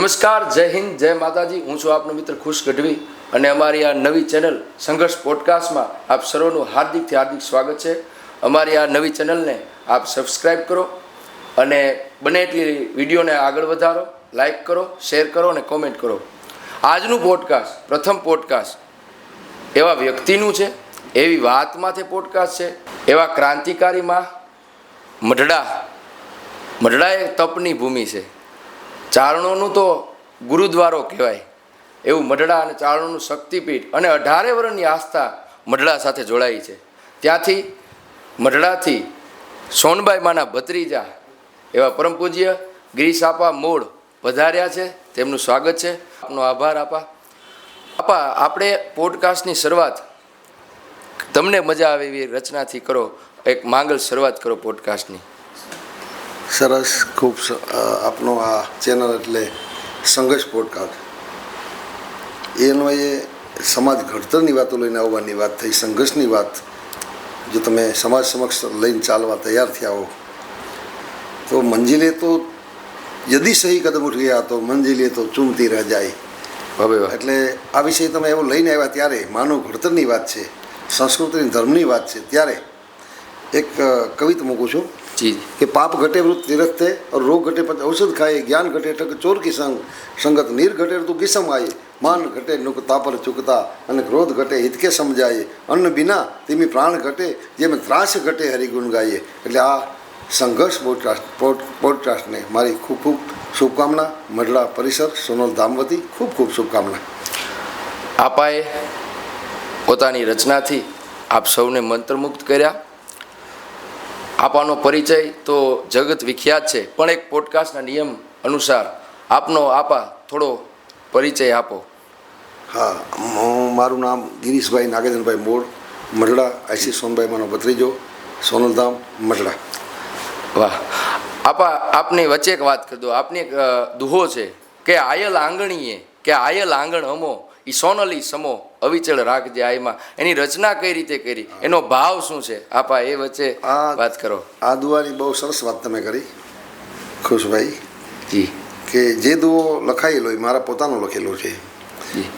નમસ્કાર, જય હિન્દ, જય માતાજી. હું છું આપનો મિત્ર ખુશ ગઢવી અને અમારી આ નવી ચેનલ સંઘર્ષ પોડકાસ્ટમાં આપ સર્વનું હાર્દિકથી હાર્દિક સ્વાગત છે. અમારી આ નવી ચેનલને આપ સબસ્ક્રાઈબ કરો અને બને એટલી વિડીયોને આગળ વધારો, લાઈક કરો, શેર કરો અને કોમેન્ટ કરો. આજનું પોડકાસ્ટ, પ્રથમ પોડકાસ્ટ એવા વ્યક્તિનું છે, એવી વાતમાંથી પોડકાસ્ટ છે, એવા ક્રાંતિકારીમાં મઢડા એ તપની ભૂમિ છે. ચારણોનું તો ગુરુદ્વારો કહેવાય એવું મઢડા અને ચારણોનું શક્તિપીઠ અને 18 વર્ષની આસ્થા મઢડા સાથે જોડાઈ છે. ત્યાંથી મઢડાથી સોનબાઈ માના ભત્રીજા એવા પરમ પૂજ્ય ગિરીશ આપા મોડ પધાર્યા છે. તેમનું સ્વાગત છે. આપનો આભાર આપા. આપણે પોડકાસ્ટની શરૂઆત તમને મજા આવે એવી રચનાથી કરો. એક માંગલ શરૂઆત કરો પોડકાસ્ટની. સરસ, ખૂબ આપનો આ ચેનલ એટલે સંઘર્ષ પોડકાસ્ટ. એનો એ સમાજ ઘડતરની વાતો લઈને આવવાની વાત થઈ, સંઘર્ષની વાત. જો તમે સમાજ સમક્ષ લઈને ચાલવા તૈયાર થયા હો તો મંજિલે તો યદી સહી કદમ ઉઠ ગયા તો મંજિલે તો ચૂમતી રહ જાય. એટલે આ વિષય તમે એવો લઈને આવ્યા ત્યારે માનવ ઘડતરની વાત છે, સંસ્કૃતિની ધર્મની વાત છે. ત્યારે એક કવિતા મૂકું છું कि पाप घटे वृत्त निरखते और रोग घटे पर औषध खाए, ज्ञान घटे ठग चोर की संगत, नीर घटे तो किसम आए, मान घटे नुकता पर चुकता અને ક્રોધ ઘટે હિતકે સમજાય, અન્ન બિના તેમી પ્રાણ ઘટે જેમ ત્રાસ ઘટે હરિગુણ ગાઈએ. એટલે આ સંઘર્ષ પોડકાસ્ટને મારી ખૂબ ખૂબ શુભકામના. મઢડા પરિસર સોનલ ધામવતી ખૂબ ખૂબ શુભકામના. આપાએ પોતાની રચનાથી આપ સૌને મંત્રમુગ્ધ કર્યા. આપનો પરિચય તો જગત વિખ્યાત છે, પણ એક પોડકાસ્ટના નિયમ અનુસાર આપનો થોડો પરિચય આપો. હા, મારું નામ ગિરીશભાઈ નાગેન્દ્રભાઈ મોડ, મઢડા, આઈસી સોનબાઈ માનો ભત્રીજો, સોનલધામ, મઢડા. વાહ. આપની વચ્ચે એક વાત કરી દો. આપની એક દુહો છે કે આયલ આંગણીએ કે આયલ આંગણ અમો ઈ સોનલી સમો અવિચળ રાખજે આયમાં. એની રચના કઈ રીતે કરી, એનો ભાવ શું છે? એ વચ્ચે વાત કરો. આ દુઆની બહુ સરસ વાત તમે કરી ખુશભાઈ જી, કે જે દુઓ લખાયેલો એ મારા પોતાનો લખેલો છે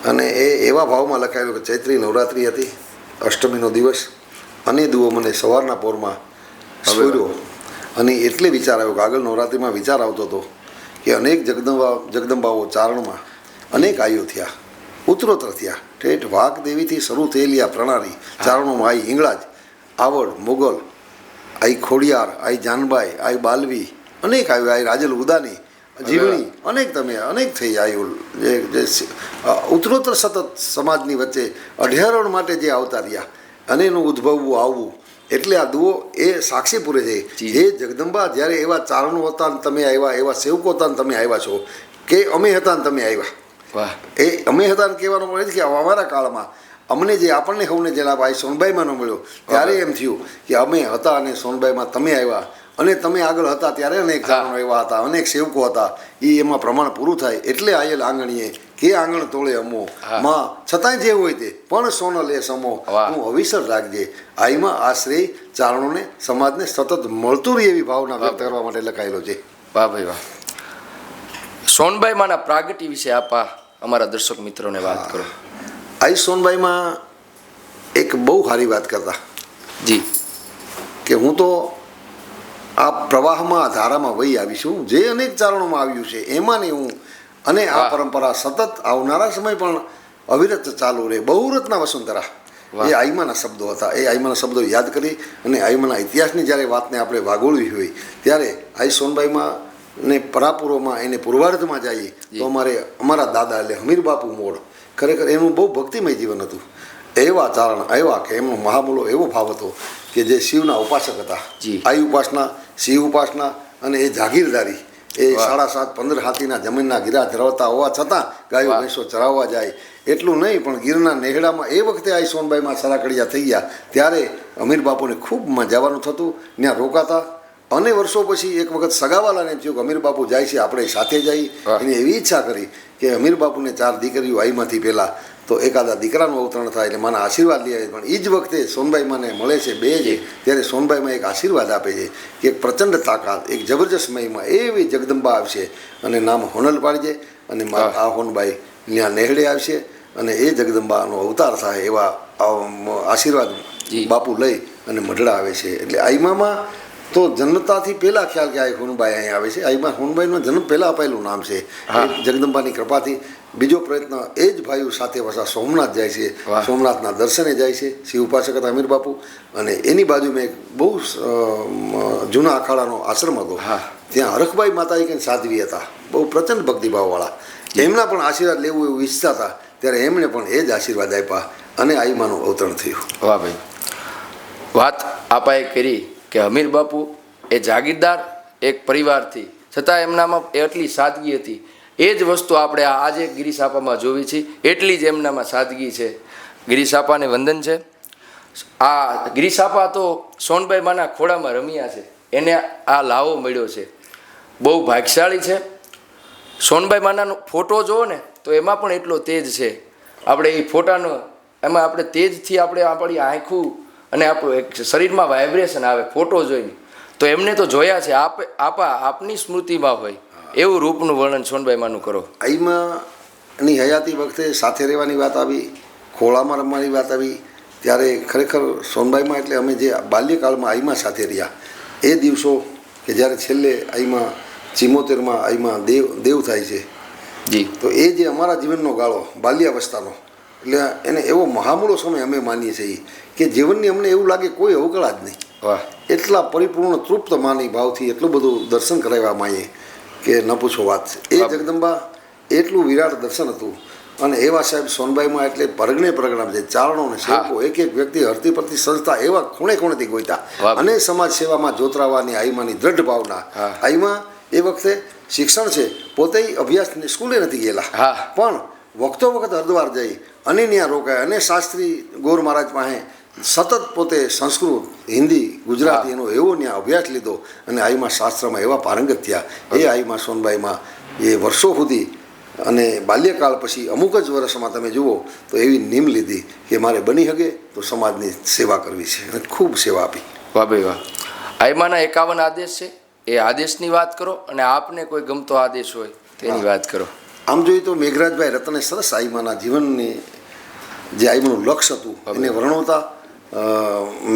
અને એ એવા ભાવમાં લખાયેલો કે ચૈત્રી નવરાત્રિ હતી, અષ્ટમીનો દિવસ, અને દુઓ મને સવારના પોરમાં સ્ફૂર્યો. અને એટલે વિચાર આવ્યો કે આગળ નવરાત્રિમાં વિચાર આવતો હતો કે અનેક જગદંબાઓ ચારણમાં અનેક આયુ થયા, ઉત્તરોત્તર થયા. ઠેઠ વાઘદેવીથી શરૂ થયેલી આ પ્રણાલી ચારણોમાં આઈ હિંગળાજ, આવડ, મોગલ, આઈ ખોડિયાર, આઈ જાનબાઈ, આઈ બાલવી, અનેક આવ્યું. આઈ રાજલ ઉદાની, જીવણી, અનેક થઈ આવ્યું. જે ઉત્તરોત્તર સતત સમાજની વચ્ચે અઢારણ માટે જે આવતા રહ્યા અને એનું ઉદ્ભવવું આવવું. એટલે આ દુઓ એ સાક્ષી પૂરે છે. એ જગદંબા જ્યારે એવા ચારણો હતા ને તમે આવ્યા, એવા સેવકો હતા ને તમે આવ્યા છો, કે અમે હતા ને તમે આવ્યા. એ અમે હતા ને કહેવાનો મળે છે કે અમારા કાળમાં અમને જે આપણને સૌને જે લાભ આ સોનબાઈમાંનો મળ્યો ત્યારે એમ થયું કે અમે હતા અને સોનબાઈમાં તમે આવ્યા અને તમે આગળ હતા ત્યારે અનેક ચારણો એવા હતા, અનેક સેવકો હતા. એ એમાં પ્રમાણ પૂરું થાય. એટલે આયેલ આંગણીએ કે આંગણ તોળે અમો માં, છતાંય જે હોય તે પણ સોનલ એ સમો તું અવિસર રાખજે. આઈમાં આશ્રય ચારણોને, સમાજને સતત મળતું રહે એવી ભાવના વ્યક્ત કરવા માટે લખાયેલો છે. વાહ ભાઈ વાહ. સોનબાઈ માના પ્રાગટ્ય વિશે અમારા દર્શક મિત્રોને વાત કરો. આઈ સોનબાઈમાં એક બહુ સારી વાત કરતા જી, કે હું તો આ પ્રવાહમાં, ધારામાં વહી આવી છું, જે અનેક ચારણોમાં આવ્યું છે એમાં ને હું, અને આ પરંપરા સતત આવનારા સમય પણ અવિરત ચાલુ રહે. બહુરત્ના વસુંધરા એ આઈમાના શબ્દો હતા. એ આઈમાના શબ્દો યાદ કરી અને આઈમાના ઇતિહાસની જ્યારે વાતને આપણે વાગોળવી હોય ત્યારે આઈ સોનબાઈમાં ને પરાપુરોમાં એને પૂર્વાર્ધમાં જઈએ તો અમારા દાદા એટલે હમીર બાપુ મોડ, ખરેખર એનું બહુ ભક્તિમય જીવન હતું. એવા ચારણ આવ્યા કે એમનો મહામૂલો એવો ભાવ હતો કે જે શિવના ઉપાસક હતા. આઈ ઉપાસના, શિવ ઉપાસના અને એ જાગીરદારી. એ 7.5-15 હાથીના જમીનના ગીરા ધરાવતા હોવા છતાં ગાયો ભેંસો ચરાવવા જાય. એટલું નહીં પણ ગીરના નેહડામાં એ વખતે આઈ સોનબાઈમાં સરાકડિયા થઈ ગયા ત્યારે અમીર બાપુને ખૂબ જવાનું થતું, ત્યાં રોકાતા. અને વર્ષો પછી એક વખત સગાવાલાને થયું કે અમીર બાપુ જાય છે, આપણે સાથે જઈ. એની એવી ઈચ્છા કરી કે અમીર બાપુને 4 દીકરીઓ આઈમાંથી પહેલાં તો એકાદા દીકરાનું અવતરણ થાય એટલે માના આશીર્વાદ લઈ આવે. પણ એ જ વખતે સોનબાઈ મને મળે છે બે છે, ત્યારે સોનબાઈમાં એક આશીર્વાદ આપે છે કે એક પ્રચંડ તાકાત, એક જબરજસ્ત મહિમા એવી જગદંબા આવશે અને નામ હોનલ પાડજે અને મારા આ હોનબાઈ ત્યાં નેહડે આવશે અને એ જગદંબાનો અવતાર થાય એવા આશીર્વાદ બાપુ લઈ અને મઢડા આવે છે. એટલે આઈમામાં તો જન્મતાથી પહેલાં ખ્યાલ કે આ હોનબાઈ અહીંયા આવે છે. આઈમા હોનબાઈનો જન્મ પહેલાં અપાયેલું નામ છે. જગદંબાની કૃપાથી બીજો પ્રયત્ન એ જ ભાઈઓ સાથે પાછા સોમનાથ જાય છે, સોમનાથના દર્શને જાય છે, શિવ ઉપાસક હતા અમીર બાપુ. અને એની બાજુમાં એક બહુ જૂના અખાડાનો આશ્રમ હતો, ત્યાં હરખભાઈ માતાજી કંઈ સાધ્વી હતા, બહુ પ્રચંડ ભક્તિભાવવાળા. એમના પણ આશીર્વાદ લેવું એવું ઈચ્છતા હતા, ત્યારે એમણે પણ એ જ આશીર્વાદ આપ્યા અને આઈમાનું અવતરણ થયું. વાહ ભાઈ, વાત આપાએ કરી કે અમીર બાપુ એ જાગીરદાર એક પરિવારથી છતાં એમનામાં એટલી સાદગી હતી. એ જ વસ્તુ આપણે આજે ગિરીસાપામાં જોવી છે, એટલી જ એમનામાં સાદગી છે. ગિરીસાપાને વંદન છે. આ ગિરીસાપા તો સોનબાઈ માના ખોળામાં રમ્યા છે, એને આ લાવો મળ્યો છે, બહુ ભાગ્યશાળી છે. સોનબાઈ માનાનો ફોટો જુઓ ને તો એમાં પણ એટલો તેજ છે. આપણે એ ફોટાનો એમાં આપણે તેજથી આપણે આપણી આંખું અને આપણું એક શરીરમાં વાઇબ્રેશન આવે ફોટો જોઈને. તો એમને તો જોયા છે. આપની સ્મૃતિમાં હોય એવું રૂપનું વર્ણન સોનબાઈ માનું કરો. આઈમાની હયાતી વખતે સાથે રહેવાની વાત આવી, ખોળામાં રમવાની વાત આવી, ત્યારે ખરેખર સોનબાઈમાં એટલે અમે જે બાલ્યકાળમાં આઈમા સાથે રહ્યા એ દિવસો કે જ્યારે છેલ્લે આઈમા 74માં આઈમા દેવ થાય છે જી, તો એ જે અમારા જીવનનો ગાળો બાલ્યાવસ્થાનો, એટલે એને એવો મહામૂળો સમય અમે માનીએ છીએ કે જીવનની અમને એવું લાગે કોઈ અવકળા જ નહીં. વાહ, એટલા પરિપૂર્ણ તૃપ્ત માની ભાવથી એટલું બધું દર્શન કરાવ્યા માંગીએ કે ન પૂછો વાત. એ જગદંબા એટલું વિરાટ દર્શન હતું. અને એવા સાહેબ સોનબાઈમાં એટલે પરગણા છે, ચારણો ને સેવકો, એક એક વ્યક્તિ હરતી પરથી સંસ્થા એવા ખૂણે ખૂણેથી ગોઈતા અને સમાજ સેવામાં જોતરાવાની આઈમાની દ્રઢ ભાવના. આઈમા એ વખતે શિક્ષણ છે, પોતે અભ્યાસ સ્કૂલે નથી ગયેલા, પણ વખતો વખત હરદ્વાર જઈ અને ત્યાં રોકાય અને શાસ્ત્રી ગોર મહારાજ પાસે સતત પોતે સંસ્કૃત, હિન્દી, ગુજરાતી એનો એવો ત્યાં અભ્યાસ લીધો અને આઈમા શાસ્ત્રમાં એવા પારંગત થયા. એ આઈમા સોનબાઈમાં એ વર્ષો સુધી અને બાલ્યકાળ પછી અમુક જ વર્ષમાં તમે જુઓ તો એવી નીમ લીધી કે મારે બની શકે તો સમાજની સેવા કરવી છે અને ખૂબ સેવા આપી. વાહ ભાઈ વાહ. આઈમાના 51 આદેશ છે, એ આદેશની વાત કરો અને આપને કોઈ ગમતો આદેશ હોય તેની વાત કરો. આમ જોઈએ તો મેઘરાજભાઈ રતને સરસ આઈમાના જીવનની જે આઈમાનું લક્ષ્ય હતું એને વર્ણવતા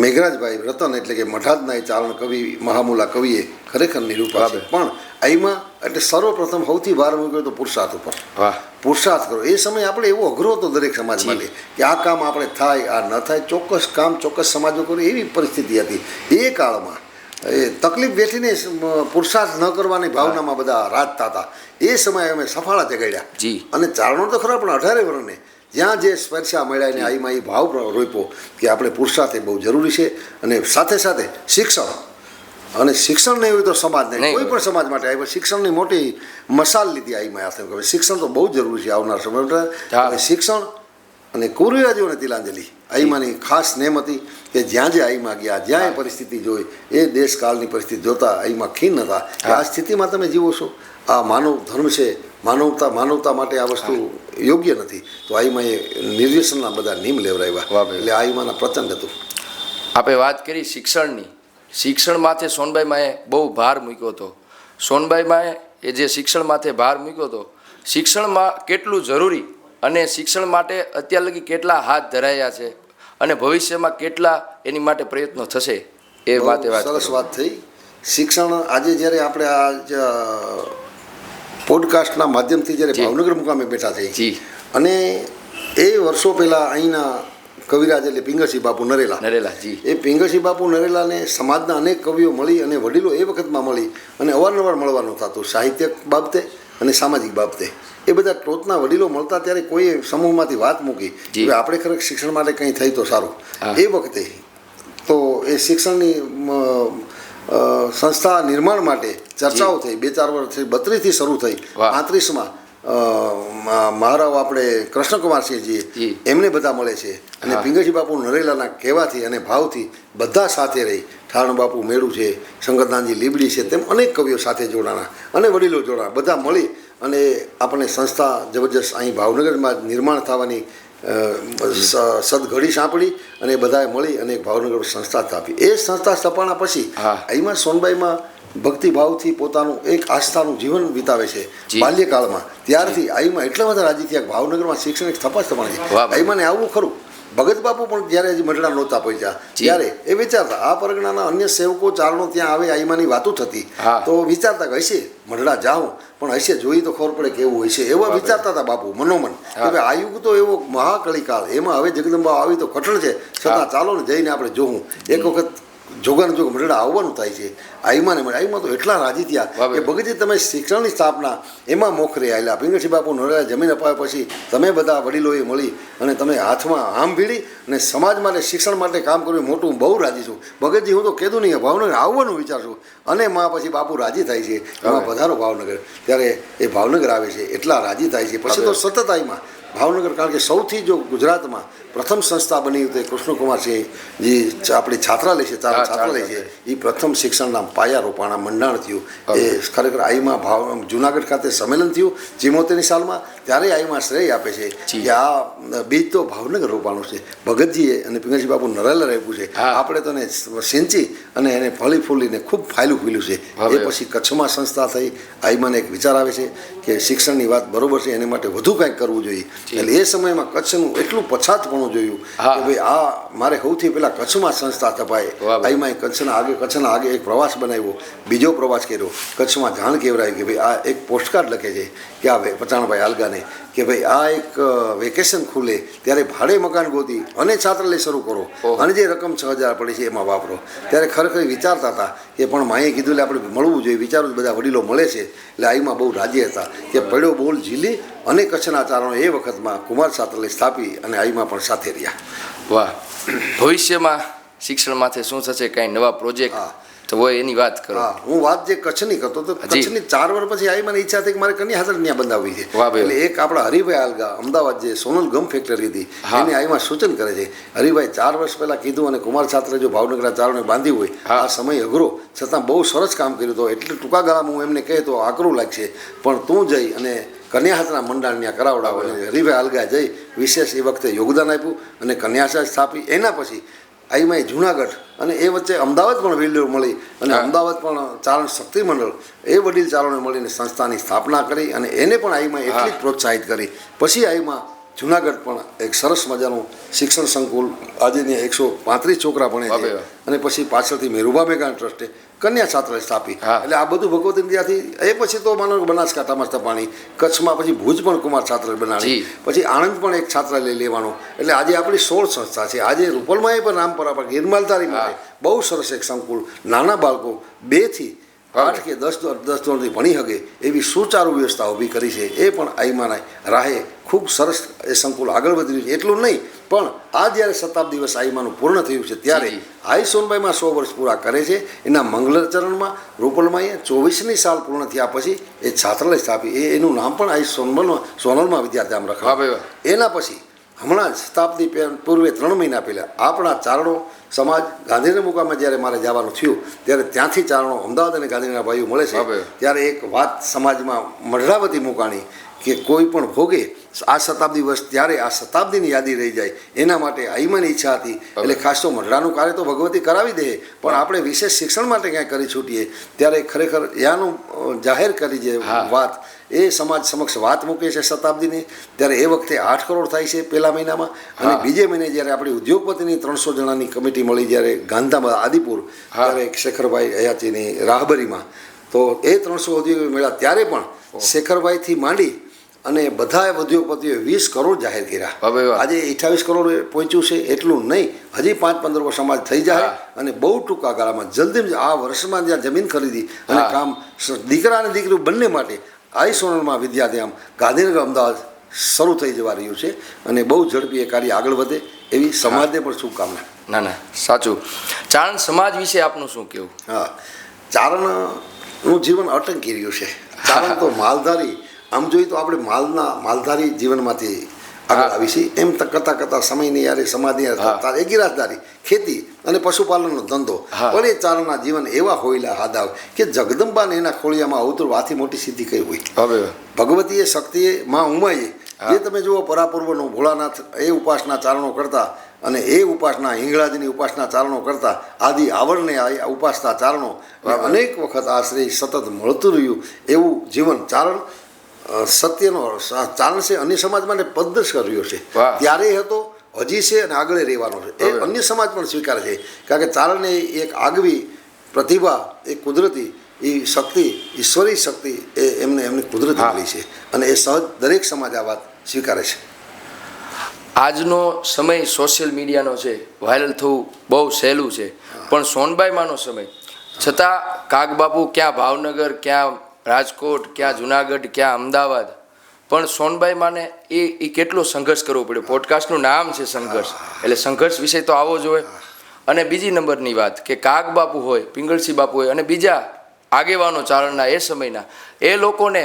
મેઘરાજભાઈ રતન એટલે કે મઠાદના એ ચારણ કવિ મહામૂલા કવિએ ખરેખર નિરૂપા છે. પણ આઈમાં એટલે સર્વપ્રથમ સૌથી ભાર મૂક્યો તો પુરુષાર્થ ઉપર. પુરુષાર્થ કરો. એ સમય આપણે એવો અઘરો હતો દરેક સમાજ માટે કે આ કામ આપણે થાય, આ ન થાય, ચોક્કસ કામ ચોક્કસ સમાજો કરે એવી પરિસ્થિતિ હતી. એ કાળમાં એ તકલીફ બેઠીને પુરુષાર્થ ન કરવાની ભાવનામાં બધા રાજતા હતા. એ સમયે અમે સફાળા જગાડ્યા અને ચારણો તો ખરા પણ 18 વર્ષને જ્યાં જે સ્પર્શા મળ્યા ને આઈમાં એ ભાવ રોપ્યો કે આપણે પુરુષાર્થ એ બહુ જરૂરી છે અને સાથે સાથે શિક્ષણ. અને શિક્ષણ નહીં હોય તો સમાજ નહીં, કોઈ પણ સમાજ માટે આવી શિક્ષણની મોટી મસાલ લીધી આઈમાં હાથે. શિક્ષણ તો બહુ જરૂરી છે આવનાર સમય. શિક્ષણ અને કુરિયાજીઓને તિલાંજલિ આઈમાની ખાસ નેમ હતી કે જ્યાં જે આઈમાં ગયા, જ્યાં એ પરિસ્થિતિ જોઈ, એ દેશકાળની પરિસ્થિતિ જોતા આઈમાં ખીન હતા. આ સ્થિતિમાં તમે જીવો છો, આ માનવ ધર્મ છે, માનવતા માટે આ વસ્તુ યોગ્ય નથી, તો આઈમાં એ નિર્દેશનના બધા નિયમ લેવડાવ્યા. એટલે આઈમાના પ્રચંડ હતું. આપણે વાત કરી શિક્ષણની. શિક્ષણ માથે સોનબાઈમાએ બહુ ભાર મૂક્યો હતો. સોનબાઈમાએ એ જે શિક્ષણ માથે ભાર મૂક્યો હતો, શિક્ષણમાં કેટલું જરૂરી અને શિક્ષણ માટે અત્યાર લગી કેટલા હાથ ધરાયા છે અને ભવિષ્યમાં કેટલા એની માટે પ્રયત્નો થશે એ વાતે વાત. સરસ વાત થઈ. શિક્ષણ આજે જ્યારે આપણે આ પોડકાસ્ટના માધ્યમથી જ્યારે ભાવનગર મુકામે બેઠા થઈ અને એ વર્ષો પહેલાં અહીંના કવિરાજ એટલે પિંગળસિંહ બાપુ નરેલા એ પિંગળસિંહ બાપુ નરેલાને સમાજના અનેક કવિઓ મળી અને વડીલો એ વખતમાં મળી અને અવારનવાર મળવાનું થતું સાહિત્ય બાબતે અને સામાજિક બાબતે. એ બધા ટોચના વડીલો મળતા ત્યારે કોઈએ સમૂહમાંથી વાત મૂકી કે આપણે ખરેખર શિક્ષણ માટે કંઈ થઈ તો સારું. એ વખતે તો એ શિક્ષણની સંસ્થા નિર્માણ માટે ચર્ચાઓ થઈ. 2-4 વર્ષથી 32થી શરૂ થઈ. 35માં મહારાવ આપણે કૃષ્ણકુમારસિંહજી એમને બધા મળે છે અને પિંગળસિંહ બાપુ નરેલાના કહેવાથી અને ભાવથી બધા સાથે રહી. ઠારણ બાપુ મેળું છે, શંકરદાનજી લીબડી છે, તેમ અનેક કવિઓ સાથે જોડાણા અને વડીલો જોડાણા. બધા મળી અને આપણને સંસ્થા જબરજસ્ત અહીં ભાવનગરમાં નિર્માણ થવાની સદઘડી સાંપડી અને એ બધાએ મળી અને એક ભાવનગર સંસ્થા સ્થાપી. એ સંસ્થા સ્થાપના પછી હા. અહીંમાં સોનબાઈમાં ભક્તિભાવથી પોતાનું એક આસ્થાનું જીવન વિતાવે છે જી. બાલ્યકાળમાં. ત્યારથી અહીંમાં એટલા બધા રાજી થયા કે ભાવનગરમાં શિક્ષણ એક સ્થપાઈ છે. વાહ. અહીંમાં ને આવવું ખરું. ભગત બાપુ પણ જ્યારે હજી મઢડા નહોતા પહોંચ્યા જી. ત્યારે એ વિચારતા આ પરગણાના અન્ય સેવકો ચારણો ત્યાં આવે આઈમાની વાતો થતી હા. તો વિચારતા કે હશે મઢડા જાઉં પણ હશે જોઈ તો ખબર પડે કેવું હોય છે એવા વિચારતા હતા બાપુ મનોમન કે ભાઈ આ યુગ તો એવો મહાકળીકાળ એમાં હવે જગદંબા આવી તો કઠણ છે છતાં ચાલો ને જઈને આપણે જોવું. એક વખત જોગાન જોગ મઢડા આવવાનું થાય છે. આઈમાં ને મળે આઈમાં તો એટલા રાજી થયા કે ભગતજી તમે શિક્ષણની સ્થાપના એમાં મોખરે આવેલા. પિંગળસિંહ બાપુ નરેલા જમીન અપાવ્યા પછી તમે બધા વડીલોએ મળી અને તમે હાથમાં આમ ભીડી અને સમાજ માટે શિક્ષણ માટે કામ કર્યું મોટું બહુ રાજી છું. ભગતજી હું તો કીધું નહીં ભાવનગર આવવાનું વિચાર છું અને માં પછી બાપુ રાજી થાય છે એમાં પધારો ભાવનગર. ત્યારે એ ભાવનગર આવે છે એટલા રાજી થાય છે. પછી તો સતત આઈમાં ભાવનગર કારણ કે સૌથી જો ગુજરાતમાં પ્રથમ સંસ્થા બની હતી કૃષ્ણકુમારસિંહ જે આપણી છાત્રાલય છે છાત્રાલય છે એ પ્રથમ શિક્ષણના પાયા રોપાણા મંડાણ થયું. એ ખરેખર આઈમાં જુનાગઢ ખાતે સંમેલન થયું 74ની સાલમાં. ત્યારે આઈમાં શ્રેય આપે છે કે આ બીજ તો ભાવનગર રોપાણું છે ભગતજીએ અને પિંગળસિંહ બાપુ નરેલા આપ્યું છે. આપણે તો એને સિંચી અને એને ફળી ફૂલીને ખૂબ ફાયલું ફૂલ્યું છે. એ પછી કચ્છમાં સંસ્થા થઈ. આઈમાં એક વિચાર આવે છે કે શિક્ષણની વાત બરોબર છે એને માટે વધુ કંઈક કરવું જોઈએ. એટલે એ સમયમાં કચ્છનું એટલું પછાતપણું જોયું કે ભાઈ આ મારે સૌથી પહેલા કચ્છમાં સંસ્થા સ્થપાય. આઈમાં કચ્છના આગે એક પ્રવાસ બનાવ્યો. બીજો પ્રવાસ કર્યો કચ્છમાં જાણ કેવરાય કે ભાઈ આ એક પોસ્ટકાર્ડ લખે છે કે આ પચાણભાઈ આલગાને કે ભાઈ આ એક વેકેશન ખુલે ત્યારે ભાડે મકાન ગોતી અને છાત્રાલય શરૂ કરો અને જે રકમ 6,000 પડી છે એમાં વાપરો. ત્યારે ખરેખર વિચારતા હતા કે પણ માએ કીધું એટલે આપણે મળવું જોઈએ. વિચારું બધા વડીલો મળે છે એટલે આઈમાં બહુ રાજી હતા કે પડ્યો બોલ ઝીલી અને કચ્છના ચારણો એ વખતમાં કુમાર છાત્રાલય સ્થાપી અને આઈમાં પણ સાથે રહ્યા. વાહ. ભવિષ્યમાં શિક્ષણ માથે શું થશે કાંઈ નવા પ્રોજેક્ટ તો હોય એની વાત કરો. હા હું વાત જે કચ્છની કરતો તો કચ્છની 4 વર્ષ પછી આવી મને ઈચ્છા થઈ કે મારે કન્યા હાજર ત્યાં બંધાવવી છે. એટલે એક આપણા હરિભાઈ આલગા અમદાવાદ જે સોનલ ગમ ફેક્ટરી હતી એને આઈમાં સૂચન કરે છે. હરિભાઈ 4 વર્ષ પહેલા કીધું અને કુમાર છાત્રે જો ભાવનગરના ચારણે બાંધી હોય આ સમય અઘરો છતાં બહુ સરસ કામ કર્યું હતું. એટલે ટૂંકા ગાળામાં હું એમને કહે તો આકરું લાગશે પણ તું જઈ અને કન્યાહાસના મંડાણ ત્યાં કરાવડાવો. અને હરિભાઈ આલગા જઈ વિશેષ એ વખતે યોગદાન આપ્યું અને કન્યાહાસ સ્થાપી. એના પછી આઈમાં જુનાગઢ અને એ વચ્ચે અમદાવાદ પણ વેલ્યુ મળી અને અમદાવાદ પણ ચારણ શક્તિ મંડળ એ વડીલ ચારણે મળીને સંસ્થાની સ્થાપના કરી અને એને પણ આઈમાં એટલી જ પ્રોત્સાહિત કરી. પછી આઈમાં જુનાગઢ પણ એક સરસ મજાનું શિક્ષણ સંકુલ આજેની 135 છોકરા ભણે છે અને પછી પાછળથી મેરુભા મેઘાન ટ્રસ્ટે કન્યા છાત્રાલય સ્થાપી. એટલે આ બધું ભગવતી ત્યાંથી એ પછી તો માનો બનાસકાંઠામાં સ્થપાણી કચ્છમાં પછી ભુજ પણ કુમાર છાત્રાલય બનાવી પછી આણંદ પણ એક છાત્રાલય લેવાનું. એટલે આજે આપણી 16 સંસ્થા છે. આજે રૂપલમાં પણ રામપરા પર ગિરમાલધારી માટે બહુ સરસ એક સંકુલ નાના બાળકો 2 થી 8 કે 10 ધોરણથી ભણી શકે એવી સુચારુ વ્યવસ્થા ઊભી કરી છે. એ પણ આઈમાના રાહે ખૂબ સરસ એ સંકુલ આગળ વધી રહ્યું છે. એટલું નહીં પણ આ જ્યારે શતાબ્દી દિવસ આઈમાનું પૂર્ણ થયું છે ત્યારે આઈ સોનબાઈમાં 100 વર્ષ પૂરા કરે છે. એના મંગલચરણમાં રૂપલમાએ 24ની સાલ પૂર્ણ થયા પછી એ છાત્રાલય સ્થાપી. એનું નામ પણ આઈ સોનલમાં વિદ્યાધામ રખાયું. એના પછી હમણાં જ શતાબ્દી પૂર્વે 3 મહિના પહેલાં આપણા ચારણો સમાજ ગાંધીનગર મુકામે જ્યારે મારે જવાનું થયું ત્યારે ત્યાંથી ચારણો અમદાવાદ અને ગાંધીનગરના ભાઈઓ મળે છે. ત્યારે એક વાત સમાજમાં મઢડાવતી મુકાણી કે કોઈ પણ ભોગે આ શતાબ્દી વર્ષ ત્યારે આ શતાબ્દીની યાદી રહી જાય એના માટે આઈમાની ઈચ્છા હતી. એટલે ખાસ તો મઢડાનું કાર્ય તો ભગવતી કરાવી દે પણ આપણે વિશેષ શિક્ષણ માટે ક્યાંય કરી છૂટીએ ત્યારે ખરેખર યાનું જાહેર કરી જે વાત એ સમાજ સમક્ષ વાત મૂકે છે શતાબ્દીની. ત્યારે એ વખતે 8 કરોડ થાય છે પહેલા મહિનામાં અને બીજે મહિને જ્યારે આપણી ઉદ્યોગપતિની 300 જણાની કમિટી મળી જ્યારે ગાંધીધામ આદિપુર ત્યારે શેખરભાઈ હયાતીની રાહબરીમાં તો એ 300 ઉદ્યોગો મળ્યા ત્યારે પણ શેખરભાઈથી માંડી અને બધા ઉદ્યોગપતિઓએ 20 કરોડ જાહેર કર્યા. આજે 28 કરોડ પહોંચ્યું છે. એટલું નહીં હજી 5-15 વર્ષ સમાજ થઈ જાય અને બહુ ટૂંકા ગાળામાં જલ્દી આ વર્ષમાં જ્યાં જમીન ખરીદી અને કામ દીકરા અને દીકરી બંને માટે આઈ સોનલમાં વિદ્યાધામ ગાંધીનગર અમદાવાદ શરૂ થઈ જવા રહ્યું છે અને બહુ ઝડપી એ કાર્ય આગળ વધે એવી સમાજને પણ શુભકામના. ના સાચું. ચારણ સમાજ વિશે આપનું શું કહેવું? હા ચારણનું જીવન અટકી રહ્યું છે. ચારણ તો માલધારી આમ જોઈએ તો આપણે માલધારી જીવનમાંથી આગળ આવી છે એમ કરતાં સમયની યારે સમાજની યારે ગિરાજદારી ખેતી અને પશુપાલનનો ધંધો પણ એ ચારણના જીવન એવા હોયલા હાદાવ કે જગદંબાને એના ખોળિયામાં અવતરવાથી મોટી સિદ્ધિ કઈ હોય. ભગવતીએ શક્તિએ માં ઉમાએ જે તમે જુઓ પરાપૂર્વનું ભોળાનાથ એ ઉપાસના ચારણો કરતા અને એ ઉપાસના હિંગળાજીની ઉપાસના ચારણો કરતા આદિ આવરને આ ઉપાસના ચારણો અનેક વખત આ શ્રી સતત મળતું રહ્યું એવું જીવન ચારણ સત્યનો ચારણ છે અન્ય સમાજ માટે પદ્ધત રહ્યો છે. ત્યારે હતો, હજી છે અને આગળ રહેવાનો છે. એ અન્ય સમાજ પણ સ્વીકારે છે, કારણ કે ચારણને એક આગવી પ્રતિભા, એ કુદરતી એ શક્તિ, ઈશ્વરી શક્તિ એ એમની કુદરતી મળી છે અને એ સહજ દરેક સમાજ આ વાત સ્વીકારે છે. આજનો સમય સોશિયલ મીડિયાનો છે, વાયરલ થવું બહુ સહેલું છે, પણ સોનબાઈમાંનો સમય છતાં કાગબાપુ ક્યાં ભાવનગર, ક્યાં રાજકોટ, ક્યાં જુનાગઢ, ક્યાં અમદાવાદ, પણ સોનબાઈ માને એ કેટલો સંઘર્ષ કરવો પડ્યો. પોડકાસ્ટનું નામ છે સંઘર્ષ, એટલે સંઘર્ષ વિષય તો આવો જ હોય. અને બીજી નંબરની વાત કે કાગબાપુ હોય, પિંગળસિંહ બાપુ હોય અને બીજા આગેવાનો ચારણના એ સમયના, એ લોકોને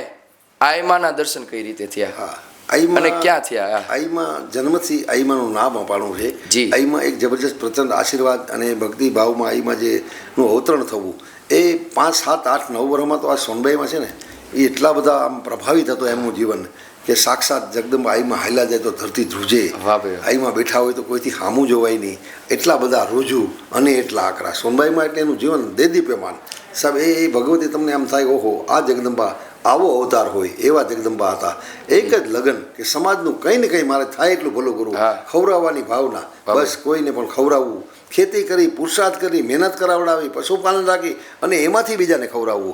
આઈમાના દર્શન કઈ રીતે થયા અને ક્યાં થયા? આઈમાં જન્મથી આઈમાનું નામ અપાણું છે. આઈમાં એક જબરજસ્ત પ્રચંડ આશીર્વાદ અને ભક્તિ ભાવમાં આઈમાં જે નું અવતરણ થવું, એ 5, 7, 8, 9 વર્ષમાં તો આ સોનબાઈમાં છે ને એ એટલા બધા આમ પ્રભાવિત હતો એમનું જીવન કે સાક્ષાત જગદંબા આઈમાં હાલ્યા જાય તો ધરતી ધ્રુજે, આઈમાં બેઠા હોય તો કોઈથી સામું જોવાય નહીં, એટલા બધા રૂજુ અને એટલા આકરા સોનબાઈમાં. એટલે એનું જીવન દેદીપ્યમાન સાહેબ. એ ભગવતી તમને એમ થાય ઓહો, આ જગદંબા આવો અવતાર હોય એવા જગદંબા હતા. એક જ લગન કે સમાજનું કંઈ ને કંઈ મારે થાય એટલું ભલું કરવું, ખવડાવવાની ભાવના, બસ કોઈને પણ ખવડાવવું, ખેતી કરી, પુરુષાર્થ કરી, મહેનત કરાવડાવી, પશુપાલન રાખી અને એમાંથી બીજાને ખવડાવવું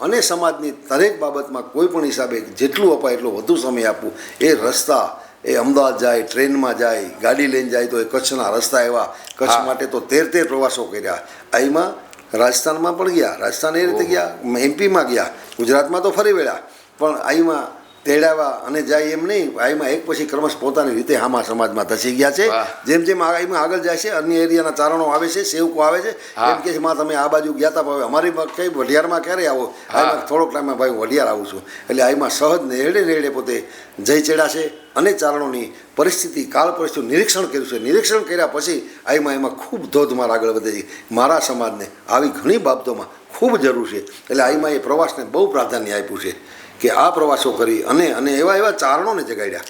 અને સમાજની દરેક બાબતમાં કોઈ પણ હિસાબે જેટલું અપાય એટલું વધુ સમય આપવું. એ રસ્તા, એ અમદાવાદ જાય, ટ્રેનમાં જાય, ગાડી લઈને જાય તો એ કચ્છના રસ્તા એવા, કચ્છ માટે તો 13 પ્રવાસો કર્યા. આઈમાં રાજસ્થાનમાં પણ ગયા, રાજસ્થાન એ રીતે ગયા, એમપીમાં ગયા, ગુજરાતમાં તો ફરી વળ્યા, પણ આઈમાં તેડાવા અને જાય એમ નહીં. આઈમાં એક પછી ક્રમશ પોતાની રીતે આમાં સમાજમાં ધસી ગયા છે. જેમ જેમ આઈમાં આગળ જાય છે, અન્ય એરિયાના ચારણો આવે છે, સેવકો આવે છે, એમ કે છે માં તમે આ બાજુ ગયા હતા, ભાઈ અમારી કઈ વઢિયારમાં ક્યારે આવો? આઈમાં થોડોક ટાઈમમાં ભાઈ હું વઢિયાર આવું છું. એટલે આઈમાં સહજ નેડે પોતે જઈ ચડ્યા છે અને ચારણોની પરિસ્થિતિ, કાળ પરિસ્થિતિનું નિરીક્ષણ કર્યું છે. નિરીક્ષણ કર્યા પછી આઈમાં એમાં ખૂબ ધોધમાર આગળ વધે છે. મારા સમાજને આવી ઘણી બાબતોમાં ખૂબ જરૂર છે. એટલે આઈમાં એ પ્રવાસને બહુ પ્રાધાન્ય આપ્યું છે કે આ પ્રવાસો કરી અને એવા ચારણોને જગાડ્યા.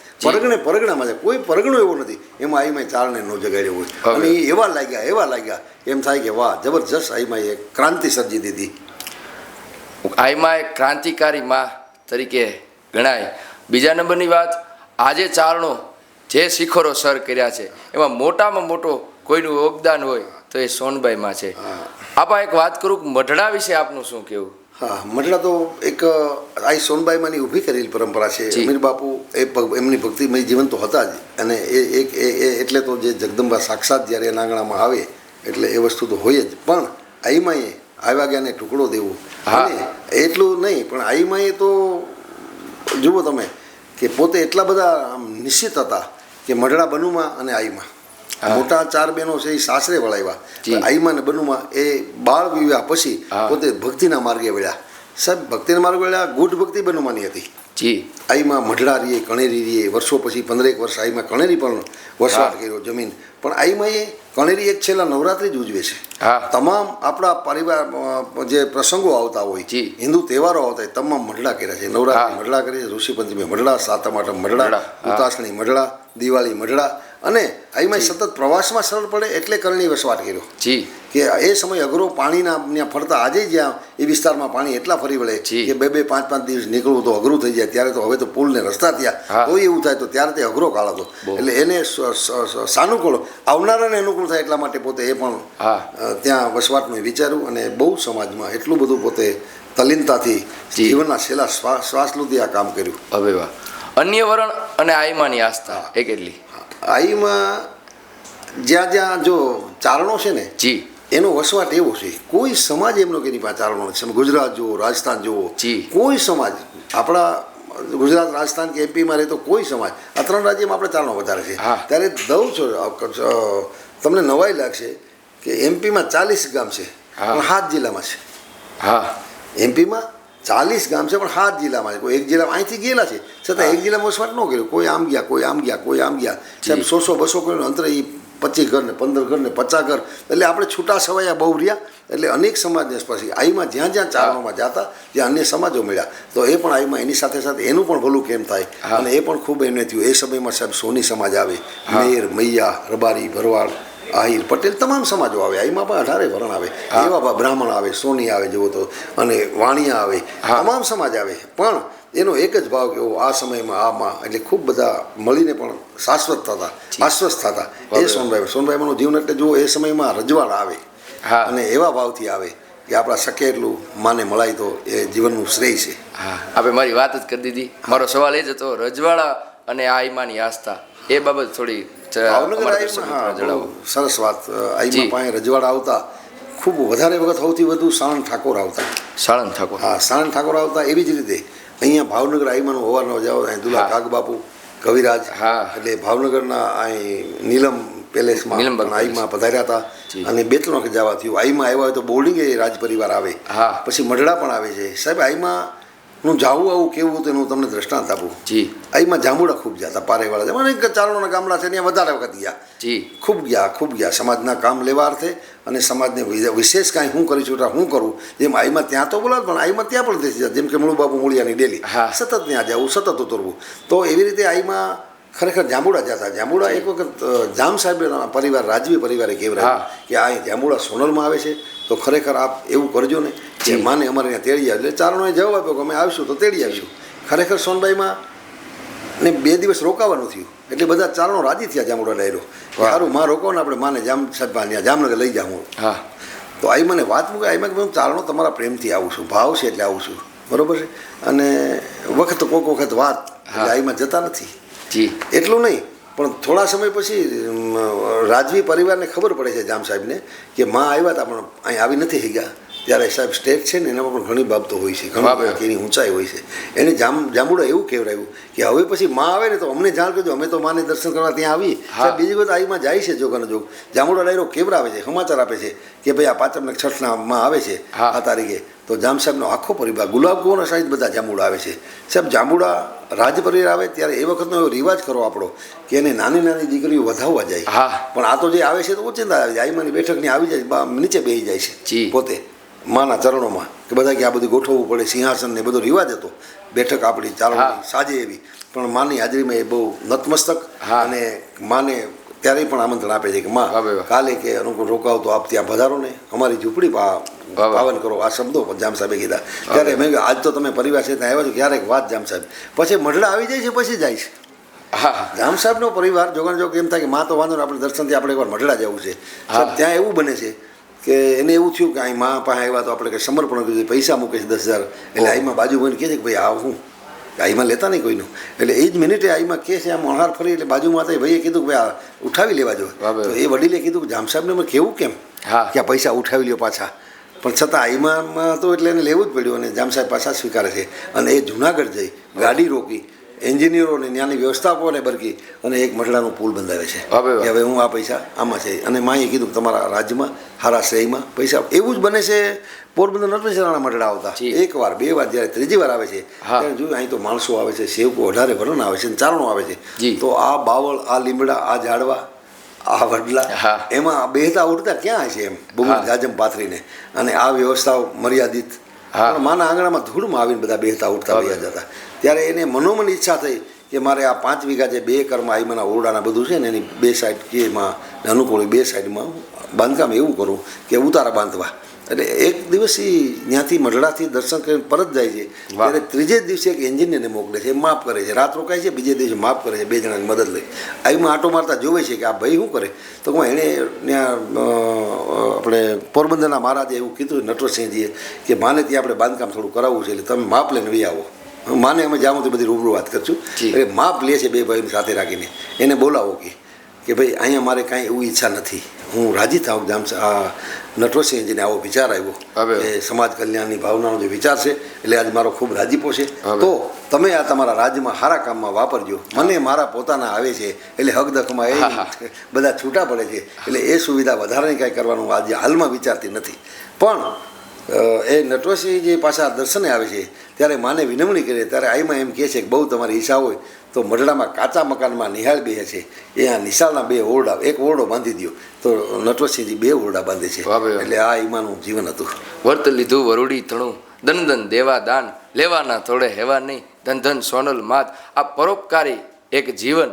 પરગણામાં છે, કોઈ પરગણો એવો નથી એમાં આઈમાં ચારણે ન જગાડ્યો હોય. અને એ એવા લાગ્યા એમ થાય કે વાહ, જબરજસ્ત આઈમાં એક ક્રાંતિ સર્જી દીધી. આઈમાં એક ક્રાંતિકારી માં તરીકે ગણાય. બીજા નંબરની વાત, આજે ચારણો જે શિખરો સર કર્યા છે એમાં મોટામાં મોટો કોઈનું યોગદાન હોય તો એ સોનબાઈમાં છે. આપા એક વાત કરું, મઢડા વિશે આપનું શું કહેવું? હા, મઢડા તો એક આ સોનબાઈમાંની ઊભી કરેલી પરંપરા છે. અમીર બાપુ એમની ભક્તિમય જીવન તો હતા જ, અને એટલે તો જે જગદંબા સાક્ષાત જ્યારે એના આંગણામાં આવે એટલે એ વસ્તુ તો હોય જ. પણ આઈમાં એ આવ્યા ગયાને ટુકડો દેવો, અને એટલું નહીં પણ આઈમાં એ તો જુઓ તમે કે પોતે એટલા બધા આમ નિશ્ચિત હતા કે મઢડા બનુમાં અને આઈમાં મોટા 4 બહેનો છે એ સાસરે વળાવ્યા, આઈમાં ને બનુમાં એ બાળ વિવાહ પછી પોતે ભક્તિના માર્ગે વળ્યા. સાહેબ ભક્તિના માર્ગે વળ્યા, ગૂઢ ભક્તિ બનુમાની હતી. આઈમાં મઢડા રહીએ, કણેરી રહીએ, વર્ષો પછી 15 વર્ષ આઈમાં કણેરી પણ વસવાટ કર્યો જમીન. પણ આઈમાં એ કણેરી એક છેલ્લા નવરાત્રિ જ ઉજવે છે. તમામ આપણા પરિવાર જે પ્રસંગો આવતા હોય, હિન્દુ તહેવારો આવતા હોય, તમામ મઢડા કર્યા છે. નવરાત્રિ મઢડા કરી છે, ઋષિ પંચમી મઢડા, સાતમ આઠમ મઢડા, ઉતાસણી મઢડા, દિવાળી મઢડા. અને આઈમાં સતત પ્રવાસમાં સરળ પડે એટલે કરણી વસવાટ કર્યો કે એ સમય અઘરો પાણીના ત્યાં ફરતા. આજે જ્યાં એ વિસ્તારમાં પાણી એટલા ફરી વળે કે 2-2, 5-5 દિવસ નીકળવું તો અઘરું થઈ જાય. ત્યારે તો હવે તો પુલ ને રસ્તા થયા, તો એવું થાય. તો ત્યારે તે અઘરો કાળ હતો. એટલે એને સાનુકૂળ, આવનારાને અનુકૂળ થાય એટલા માટે પોતે એ પણ ત્યાં વસવાટનું વિચાર્યું અને બહુ સમાજમાં એટલું બધું પોતે તલ્લીનતાથી જીવનના છેલ્લા શ્વાસ સુધી આ કામ કર્યું. હવે વાહ. અન્ય વરણ અને આઈમાની આસ્થા એ કેટલી? આઈમાં જ્યાં જો ચારણો છે ને એનો વસવાટ એવો છે, કોઈ સમાજ એમનો કે નહીં ચારણો નથી. ગુજરાત જુઓ, રાજસ્થાન જુઓ, કોઈ સમાજ આપણા ગુજરાત, રાજસ્થાન કે એમપીમાં રહેતો કોઈ સમાજ, આ 3 રાજ્યમાં આપણે ચારણો વધારે છે. ત્યારે દઉં છું તમને નવાઈ લાગશે કે એમપીમાં 40 ગામ છે પણ 7 જિલ્લામાં છે. એમપીમાં 40 ગામ છે પણ 7 જિલ્લામાં છે. કોઈ એક જિલ્લામાં અહીંથી ગયેલા છે છતાં એક જિલ્લામાં વસવાટ ન કર્યો. કોઈ આમ ગયા, કોઈ આમ ગયા, કોઈ આમ ગયા. સાહેબ 100-200 કિલોમીટર અંતરે એ 25 ઘર ને 15 ઘર ને 50 ઘર, એટલે આપણે છૂટા છવાયા બહુ રહ્યા. એટલે અનેક સમાજને પછી આઈમાં જ્યાં જ્યાં ચારણોમાં જતા જ્યાં અન્ય સમાજો મળ્યા તો એ પણ આઈમાં એની સાથે સાથે એનું પણ ભલું કેમ થાય. અને એ પણ ખૂબ એમને થયું. એ સમયમાં સાહેબ સોની સમાજ આવે, મેર, મૈયા, રબારી, ભરવાડ, આહિર, પટેલ, તમામ સમાજો આવે. આઈમાં પણ 18 વરણ આવે. એવા બ્રાહ્મણ આવે, સોની આવે જુઓ તો, અને વાણિયા આવે, તમામ સમાજ આવે. પણ એનો એક જ ભાવ કે આ સમયમાં આમાં એટલે ખૂબ બધા મળીને પણ શાશ્વત થતા, આશ્વસ્ત થતા. એ સોનભાઈમાંનું જીવન એટલે જુઓ એ સમયમાં રજવાડા આવે અને એવા ભાવથી આવે કે આપણા શક્ય એટલું માને મળાય તો એ જીવનનું શ્રેય છે. હા, આપણે મારી વાત જ કરી દીધી. મારો સવાલ એ જ હતો, રજવાડા અને આ આઈમાની આસ્થા એ બાબત થોડી જણાવો. સરસ વાત. આઈમાં પાસે રજવાડા આવતા ખૂબ વધારે વખત સૌથી વધુ સાણંદ ઠાકોર આવતા. સાણંદ ઠાકોર? હા, સાણંદ ઠાકોર આવતા. એવી જ રીતે અહીંયા ભાવનગર આઈમાનું હોવાનો જાઓ, અહીં દુલા કાગબાપુ, કવિરાજ, એટલે ભાવનગરના અહીં નીલમ પેલેસમાં આઈમાં પધાર્યા હતા. અને 2-3 વખત જવા થયું. આઈમાં આવ્યા હોય તો બોર્ડિંગ એ રાજ પરિવાર આવે, પછી મઢડા પણ આવે છે. સાહેબ આઈમાં નું જાવું આવું કેવું હતું એનું તમને દ્રષ્ટાંત આપું. આઈમાં જાંબુડા ખૂબ જતા, પારેવાળા અનેક ચારણોના ગામડા છે ત્યાં વધારે વખત ગયા. ખૂબ ગયા સમાજના કામ લેવા અર્થે. અને સમાજને વિશેષ કાંઈ હું કરી છૂટા હું કરું. જેમ આઈમાં ત્યાં તો બોલાવ પણ આઈમાં ત્યાં પણ થઈ જાય. જેમ કે મૂળબાપુ મૂળિયાની ડેલી સતત ત્યાં જવું, સતત ઉતરવું. તો એવી રીતે આઈમાં ખરેખર જાંબુડા જતા. જાંબુડા એક વખત જામ સાહેબના પરિવાર, રાજવી પરિવારે કહેવાય કે આ જાંબુડા સોનલમાં આવે છે તો ખરેખર આપ એવું કરજો ને કે માને અમારે ત્યાં તેડી આવે. એટલે ચારણોએ જવાબ આપ્યો કે અમે આવીશું તો તેડી આવીશું. ખરેખર સોનબાઈમાં ને 2 દિવસ રોકાવાનું થયું એટલે બધા ચારણો રાજી થયા. જાંબુડા ડાયરો સારું માં રોકો ને આપણે માને જામ સાહેબ ત્યાં જામનગર લઈ જાઉં. તો આઈ મને વાત મૂકે, આઈમાં હું ચારણો તમારા પ્રેમથી આવું છું, ભાવ છે એટલે આવું છું, બરોબર છે. અને વખત કોઈક વખત વાત એટલે આઈમાં જતા નથી. એટલું નહીં પણ થોડા સમય પછી રાજવી પરિવારને ખબર પડે છે જામ સાહેબને કે માં આવ્યા હતા પણ અહીં આવી નથી થઈ ગયા. ત્યારે સાહેબ સ્ટેજ છે ને એનામાં પણ ઘણી બાબતો હોય છે, ઘણી એની ઊંચાઈ હોય છે. એને જાંબુડા એવું કહેવડાવ્યું કે હવે પછી માં આવે ને તો અમને જાણ કરજો, અમે તો માને દર્શન કરવા ત્યાં આવી. સાહેબ બીજી વખત આઈમાં જાય છે જોગાનો જોગ. જાંબુડા ડાયરો કેવડાવે છે, સમાચાર આપે છે કે ભાઈ આ 5મ 6ના માં આવે છે આ તારીખે. તો જામ સાહેબનો આખો પરિવાર, ગુલાબ કુંવરના સહિત બધા જાંબુડા આવે છે. સાહેબ જાંબુડા રાજ પરિવાર આવે ત્યારે એ વખતનો એવો રિવાજ કરો આપણો કે એને નાની નાની દીકરીઓ વધાવવા જાય. પણ આ તો જે આવે છે તો ઓચિંતા આવે છે. આઈમાની બેઠકની આવી જાય, નીચે બેસી જાય છે પોતે માના ચરણોમાં કે બધા કે આ બધું ગોઠવવું પડે. સિંહાસન ને બધો રિવાજ હતો. બેઠક આપણી ચારણોની સાજે એવી, પણ માની હાજરીમાં એ બહુ નતમસ્તક. અને માને ત્યારે પણ આમંત્રણ આપે છે કે માં કાલે કે અનુકૂળ રોકાવ તો આપ ત્યાં પધારો ને અમારી ઝૂંપડી પાવન કરો. આ શબ્દો જામ સાહેબે કીધા. ત્યારે મેં કહ્યું આજ તો તમે પરિવાર છે ત્યાં આવ્યા છો, ક્યારેક વાત જામ સાહેબ. પછી મઢડા આવી જાય છે પછી જાય છે. જામ સાહેબનો પરિવાર જોગાણ જોગ એમ થાય કે માં તો વાંધો ને આપણે દર્શનથી આપણે એકવાર મઢડા જવું છે. ત્યાં એવું બને છે કે એને એવું થયું કે અહીં માં પાસે આવ્યા તો આપણે કંઈ સમર્પણ કર્યું, પૈસા મૂકે છે 10,000. એટલે આઈમાં બાજુ ભાઈને કહે છે કે ભાઈ આ હું આઈમાં લેતા નહીં કોઈનું. એટલે એ જ મિનિટે આઈમાં કહે છે આમ અણહાર ફરી. એટલે બાજુમાં હતા ભાઈએ કીધું કે ભાઈ આ ઉઠાવી લેવા જો. તો એ વડીલે કીધું કે જામ સાહેબને મેં કેવું કેમ કે આ પૈસા ઉઠાવી લ્યો પાછા. પણ છતાં આઈમાં તો એટલે એને લેવું જ પડ્યું. અને જામ સાહેબ પાછા સ્વીકારે છે. અને એ જુનાગઢ જઈ ગાડી રોકી, એન્જિનિયરોને ત્યાંની વ્યવસ્થાપકોને બરકી અને એક મઢડાનું પુલ બંધાવે છે કે હવે હું આ પૈસા આમાં છે. અને માએ કીધું કે તમારા રાજ્યમાં હારા શ્રેયમાં પૈસા. એવું જ બને છે પોરબંદર નટવેશ્વરના મઢડા આવતા 1 વાર 2 વાર, જ્યારે 3જી વાર આવે છે ત્યારે જોયું અહીં તો માણસો આવે છે, સેવકો 18 વરણ આવે છે, ચારણો આવે છે. તો આ બાવળ, આ લીમડા, આ ઝાડવા, આ વડલા એમાં બેહતા ઉઠતા ક્યાં છે એમ બહુ જાજમ પાથરીને. અને આ વ્યવસ્થાઓ મર્યાદિત. પણ માના આંગણામાં ધૂળમાં આવીને બધા બેહતા ઉઠતા વયા જતા. ત્યારે એને મનોમન ઈચ્છા થઈ કે મારે આ 5 વીઘા જે 2 એકરમાં આઈમાના ઓરડાના બધું છે ને એની 2 સાઈડ કે એમાં અનુકૂળ 2 સાઈડમાં બાંધકામ એવું કરું કે ઉતારા બાંધવા. એટલે એક દિવસ એ ત્યાંથી મઢડાથી દર્શન કરીને પરત જાય છે. ત્યારે 3જે દિવસે એક એન્જિનિયરને મોકલે છે, માફ કરે છે, રાત રોકાય છે, બીજે દિવસે માફ કરે છે, 2 જણાની મદદ લઈ. આઈમાં આટો મારતા જોવે છે કે આ ભાઈ શું કરે. તો એણે ત્યાં આપણે પોરબંદરના મહારાજે એવું કીધું નટવરસિંહજીએ કે માને ત્યાં આપણે બાંધકામ થોડું કરાવવું છે એટલે તમે માપ લઈને વી આવો. માને અમે જાઉં તો બધી રૂબરૂ વાત કરશું. એટલે માપ લે છે 2 ભાઈની સાથે રાખીને. એને બોલાવો કે ભાઈ અહીંયા મારે કાંઈ એવી ઈચ્છા નથી, હું રાજી થાઉં. જામ આ નટવરસિંહજીને આવો વિચાર આવ્યો એ સમાજ કલ્યાણની ભાવનાનો જે વિચાર છે એટલે આજ મારો ખૂબ રાજીપો છે. તો તમે આ તમારા રાજ્યમાં સારા કામમાં વાપરજો. મને મારા પોતાના આવે છે એટલે હકદખમાં એ બધા છૂટા પડે છે. એટલે એ સુવિધા વધારે કાંઈ કરવાનું આજે હાલમાં વિચારતી નથી. પણ એ નટવરસિંહજી પાછા દર્શને આવે છે ત્યારે માને વિનમણી કરે ત્યારે આઈમાં એમ કહે છે કે બહુ તમારી ઈચ્છા હોય તો મઢડામાં કાચા મકાનમાં નિહાળ બેસે છે એ આ નિશાળના 2 ઓરડા, એક ઓરડો બાંધી દો. તો નટવરસિંહજી 2 ઓરડા બાંધે છે. એટલે આ આઈમાનું જીવન હતું. વર્ત લીધું વરુડી તણું, દન દન દેવા દાન, લેવાના થોડે હેવા નહીં, ધન ધન સોનલ માત. આ પરોપકારી એક જીવન,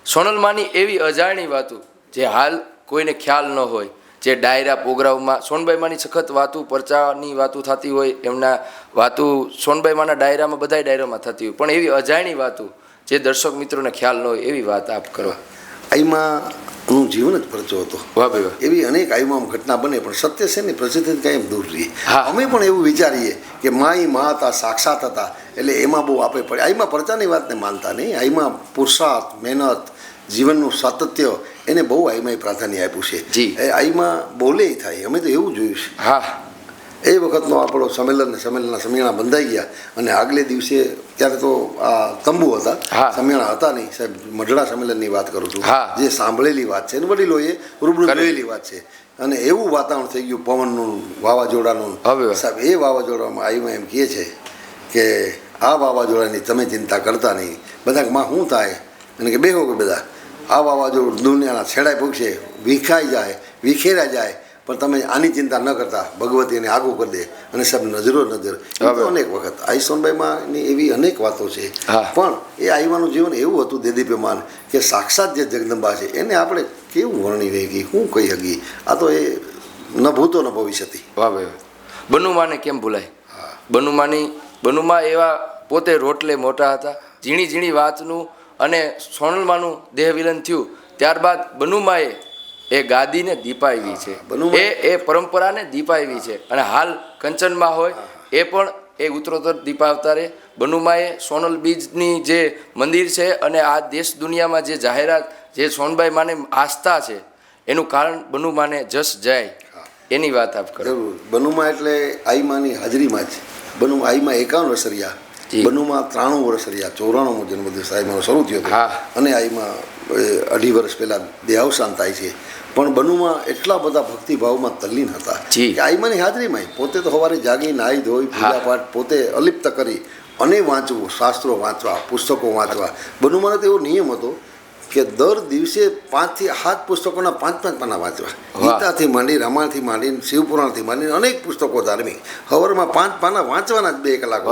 સોનલમાંની એવી અજાણી વાતો જે હાલ કોઈને ખ્યાલ ન હોય, જે ડાયરા પ્રોગ્રામમાં સોનબાઈમાંની સખત વાતું, પરચાની વાતું થતી હોય, એમના વાતું સોનબાઈમાંના ડાયરામાં, બધા ડાયરામાં થતી હોય, પણ એવી અજાણી વાતું જે દર્શક મિત્રોને ખ્યાલ ન હોય એવી વાત આપ કરો. આઈમાનું જીવન જ પરચો હતો. વાહ ભાઈ વાહ. એવી અનેક આઈમાં ઘટના બને, પણ સત્ય છે ને પ્રસિદ્ધ કાંઈ એમ દૂર રહીએ. હા. અમે પણ એવું વિચારીએ કે માઈ મા હતા, સાક્ષાત હતા, એટલે એમાં બહુ આપણે પડે. આઈમાં પરચાની વાતને માનતા નહીં. આઈમાં પુરુષાર્થ, મહેનત, જીવનનું સાતત્ય એને બહુ આઈમાં પ્રાધાન્ય આપ્યું છે. એ આઈમાં બોલે થાય. અમે તો એવું જોયું છે. હા, એ વખતનો આપણો સંમેલનના સમિયાણા બંધાઈ ગયા અને આગલે દિવસે ત્યારે તો આ તંબુ હતા, હા. સમિયાણા હતા નહીં સાહેબ. મઢડા સંમેલનની વાત કરું છું, હા. જે સાંભળેલી વાત છે અને વડીલોએ રૂબરૂ કરેલી વાત છે. અને એવું વાતાવરણ થઈ ગયું પવનનું, વાવાઝોડાનું. સાહેબ એ વાવાઝોડામાં આઈમાં એમ કહે છે કે આ વાવાઝોડાની તમે ચિંતા કરતા નહીં. બધા માં શું થાય અને કે બેહો કે બધા આ વાવાઝોડું દુનિયાના છેડાય પૂછે, વિખાઈ જાય, વિખેરાઈ જાય, પણ તમે આની ચિંતા ન કરતા, ભગવતી એને આગું કરી દે. અને સાહેબ નજરો નજર અનેક વખત આઈ સોનબાઈમાં એવી અનેક વાતો છે. પણ એ આઈમાનું જીવન એવું હતું દેદીપ્યમાન કે સાક્ષાત જે જગદંબા છે એને આપણે કેવું વર્ણી રહી ગઈ, શું કહી શકી. આ તો એ ન ભૂતો ન ભવિષ્ય હતી. વાહ ભાઈ. બનુમાને કેમ ભૂલાય? બનુમા એવા પોતે રોટલે મોટા હતા. ઝીણી ઝીણી વાતનું અને સોનલમાનું દેહ વિલન થયું ત્યારબાદ બનુમાએ એ ગાદીને દીપાવી છે, એ પરંપરાને દીપાવી છે. અને હાલ કંચનમાં હોય એ પણ એ ઉત્તરોત્તર દીપાવતા રહે. બનુમાએ સોનલ બીજની જે મંદિર છે અને આ દેશ દુનિયામાં જે જાહેરાત, જે સોનબાઈ માને આસ્થા છે, એનું કારણ બનુમાને જસ જાય એની વાત આપ કરો. જરૂર. બનુમા એટલે આઈમાની હાજરીમાં જ આઈમાં 51 વર્ષ રહ્યા, બનુમાં 93 વર્ષ રહ્યા. 94મો જન્મદિવસ આઈમાનો શરૂ થયો હતો અને આઈમાં 2.5 વર્ષ પહેલાં દેહાવસાન થાય છે. પણ બનુમાં એટલા બધા ભક્તિભાવમાં તલ્લીન હતા કે આઈમાની હાજરીમાં પોતે તો સવારે જાગી, નાહી ધોઈ, પૂજાપાઠ પોતે અલિપ્ત કરી અને વાંચવું, શાસ્ત્રો વાંચવા, પુસ્તકો વાંચવા. બનુમાનો તો એવો નિયમ હતો કે દર દિવસે 5 થી 7 પુસ્તકોના 5 પાના વાંચવા. ગીતાથી માંડી, રામાયણથી માંડીને, શિવપુરાણથી માંડીને અનેક પુસ્તકો ધાર્મિક. સવારમાં 5 પાના વાંચવાના જ 2 કલાક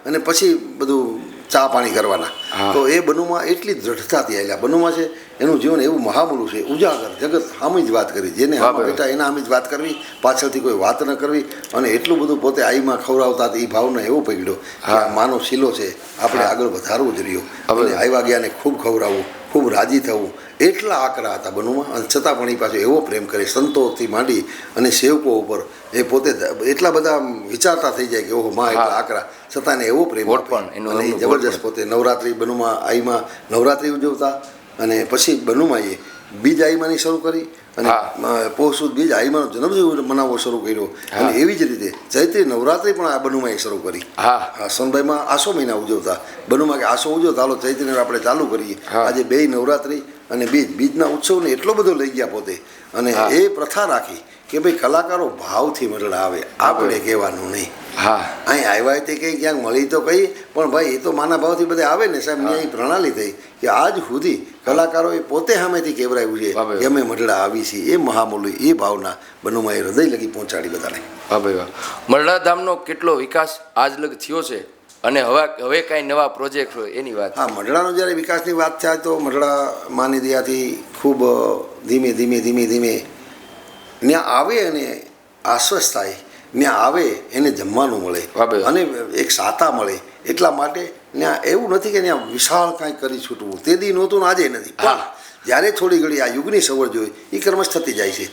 અને પછી બધું ચા પાણી કરવાના. તો એ બનુમાં એટલી દ્રઢતાથી આવેલા. બનુમાં છે એનું જીવન એવું મહામૂલું છે, ઉજાગર જગત સામી જ વાત કરી, જેને બેટા એના સામી જ વાત કરવી, પાછળથી કોઈ વાત ન કરવી. અને એટલું બધું પોતે આઈમાં ખવડાવતા એ ભાવના એવો પકડ્યો કે આ માનો શીલો છે, આપણે આગળ વધારવું જ રહ્યો. અને આવ્યા ગયાને ખૂબ ખવડાવવું, ખૂબ રાજી થવું, એટલા આકરા હતા બનુમાં. અને છતાં પણ એ પાછો એવો પ્રેમ કરે, સંતોથી માંડી અને સેવકો ઉપર એ પોતે એટલા બધા વિચારતા થઈ જાય કે ઓહો માં એટલા આકરા, છતાં એને એવો પ્રેમ અને જબરજસ્ત. પોતે નવરાત્રિ બનુમાં આઈમાં નવરાત્રિ ઉજવતા અને પછી બનુમાએ બીજ આઈમાની શરૂ કરી અને પોષ સુદ બીજ આઈમાનો જન્મદિવસ મનાવવો શરૂ કર્યો. અને એવી જ રીતે ચૈત્રી નવરાત્રિ પણ આ બનુમાએ શરૂ કરી. સોનબાઈમાં આસો મહિના ઉજવતા, બનુમાં કે આસો ઉજવતા, હાલો ચૈત્રી આપણે ચાલુ કરીએ. આજે 2 નવરાત્રિ અને બીજના ઉત્સવને એટલો બધો લઈ ગયા પોતે. અને એ પ્રથા રાખી કે ભાઈ કલાકારો ભાવથી મરડા આવે, આપણે કહેવાનું નહીં. અહીં આવ્યા તે કંઈ ક્યાંક મળી તો કહી, પણ ભાઈ એ તો માના ભાવથી બધા આવે ને સાહેબ. એ પ્રણાલી થઈ કે આજ સુધી કલાકારોએ પોતે સામેથી કેવરાયું છે કે અમે મરડા આવી છીએ. એ મહામૂલી એ ભાવના બનુમાં એ હૃદય લગી પહોંચાડી બધાને. વાહ ભાઈ વાહ. મરડા ધામનો કેટલો વિકાસ આજ લગ થયો છે અને હવે કાંઈ નવા પ્રોજેક્ટ હોય એની વાત? હા, મઢડાનો જ્યારે વિકાસની વાત થાય તો મઢડા માની દયાથી ખૂબ ધીમે ધીમે ત્યાં આવે અને આશ્વસ્ત થાય, ત્યાં આવે એને જમવાનું મળે અને એક સાતા મળે. એટલા માટે ત્યાં એવું નથી કે ત્યાં વિશાળ કાંઈ કરી છૂટવું, તે દી નહોતું ને આજે નથી. પણ જ્યારે થોડી ઘડી આ યુગની સવડ જોઈ એ કર્મશ થતી જાય છે.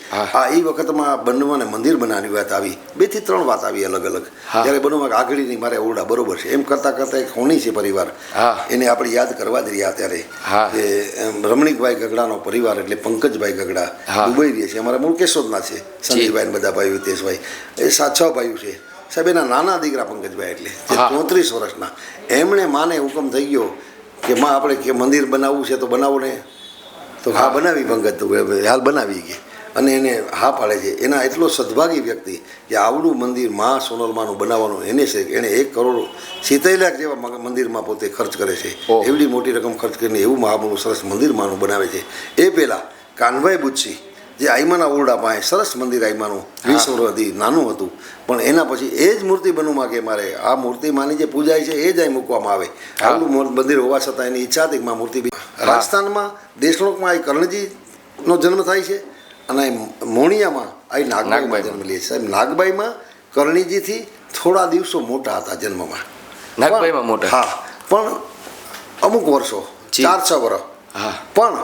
એ વખતમાં બનુમાને મંદિર બનાવવાની વાત આવી, 2 થી 3 વાત આવી અલગ અલગ. ત્યારે બનુમાં આગળની મારે ઓરડા બરોબર છે એમ કરતાં કરતાં એક હોણી છે પરિવાર, એને આપણે યાદ કરવા જ રહ્યા. ત્યારે કે રમણીકભાઈ ગગડાનો પરિવાર એટલે પંકજભાઈ ગગડા દુબઈ રહે છે, અમારા મૂળ કેશોદના છે. સંજયભાઈ બધા ભાઈઓ, હિતેશભાઈ, એ 7-6 ભાઈઓ છે સાહેબ. એના નાના દીકરા પંકજભાઈ એટલે જે 34 વર્ષના, એમણે માને હુકમ થઈ ગયો કે માં આપણે કે મંદિર બનાવવું છે તો બનાવો ને. તો હા બનાવી પંકજ, તો હાલ બનાવી ગઈ. અને એને હા પાડે છે એના એટલો સદભાગી વ્યક્તિ કે આવડું મંદિર મા સોનલમાનું બનાવવાનું એને છે એણે 1 કરોડ 70 લાખ જેવા મંદિરમાં પોતે ખર્ચ કરે છે. ઓહ. એવડી મોટી રકમ ખર્ચ કરીને એવું મહાબળું સરસ મંદિર માનું બનાવે છે. એ પહેલાં કાનભાઈ બુચ્છી જે આઈમાના ઓરડા પાસે સરસ મંદિર આઈમાનું 20 વર્ષથી નાનું હતું, પણ એના પછી એ જ મૂર્તિ બનવામાં કે મારે આ મૂર્તિ માની જે પૂજાય છે એ જ અહીં મૂકવામાં આવે. આવડું મંદિર હોવા છતાં એની ઈચ્છા હતી કે માં મૂર્તિ રાજસ્થાનમાં દેશલોકમાં આ કર્ણજીનો જન્મ થાય છે અને મોણિયામાં આ નાગબાઈમાં જન્મ લે છે. સાહેબ નાગબાઈમાં કર્ણજીથી થોડા દિવસો મોટા હતા જન્મમાં. નાગબાઈમાં મોટા? હા, પણ અમુક વર્ષો 4-6 વર્ષ. હા, પણ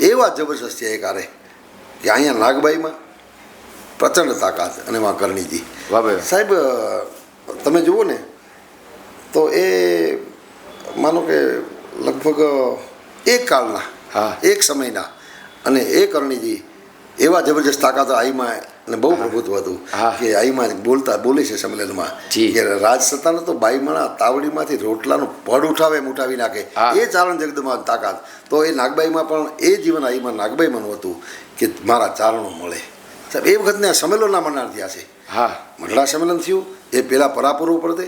એવા જબરજસ્ત છે એ કારે કે અહીંયા નાગબાઈમાં પ્રચંડ તાકાત અને માં કરણીજી. સાહેબ તમે જુઓ ને તો એ માનો કે લગભગ એક કાળના એક સમયના અને એ કરણીજી એવા જબરજસ્ત તાકાત આઈમાં અને બહુ પ્રભુત્વ હતું કે આઈમાં બોલે છે સંમેલનમાં કે રાજ સત્તાનો તો બાઈમાણા તાવડીમાંથી રોટલાનું પડ ઉઠાવી નાખે એ ચારણ જગદંબાની તાકાત. તો એ નાગબાઈમાં પણ એ જીવન આઈમાં નાગબાઈમાંનું હતું કે મારા ચારણો મળે. સાહેબ એ વખતને સંમેલનના મંડાણ થયા છે. મંડળા સંમેલન થયું એ પહેલાં પરાપુર ઉપર તે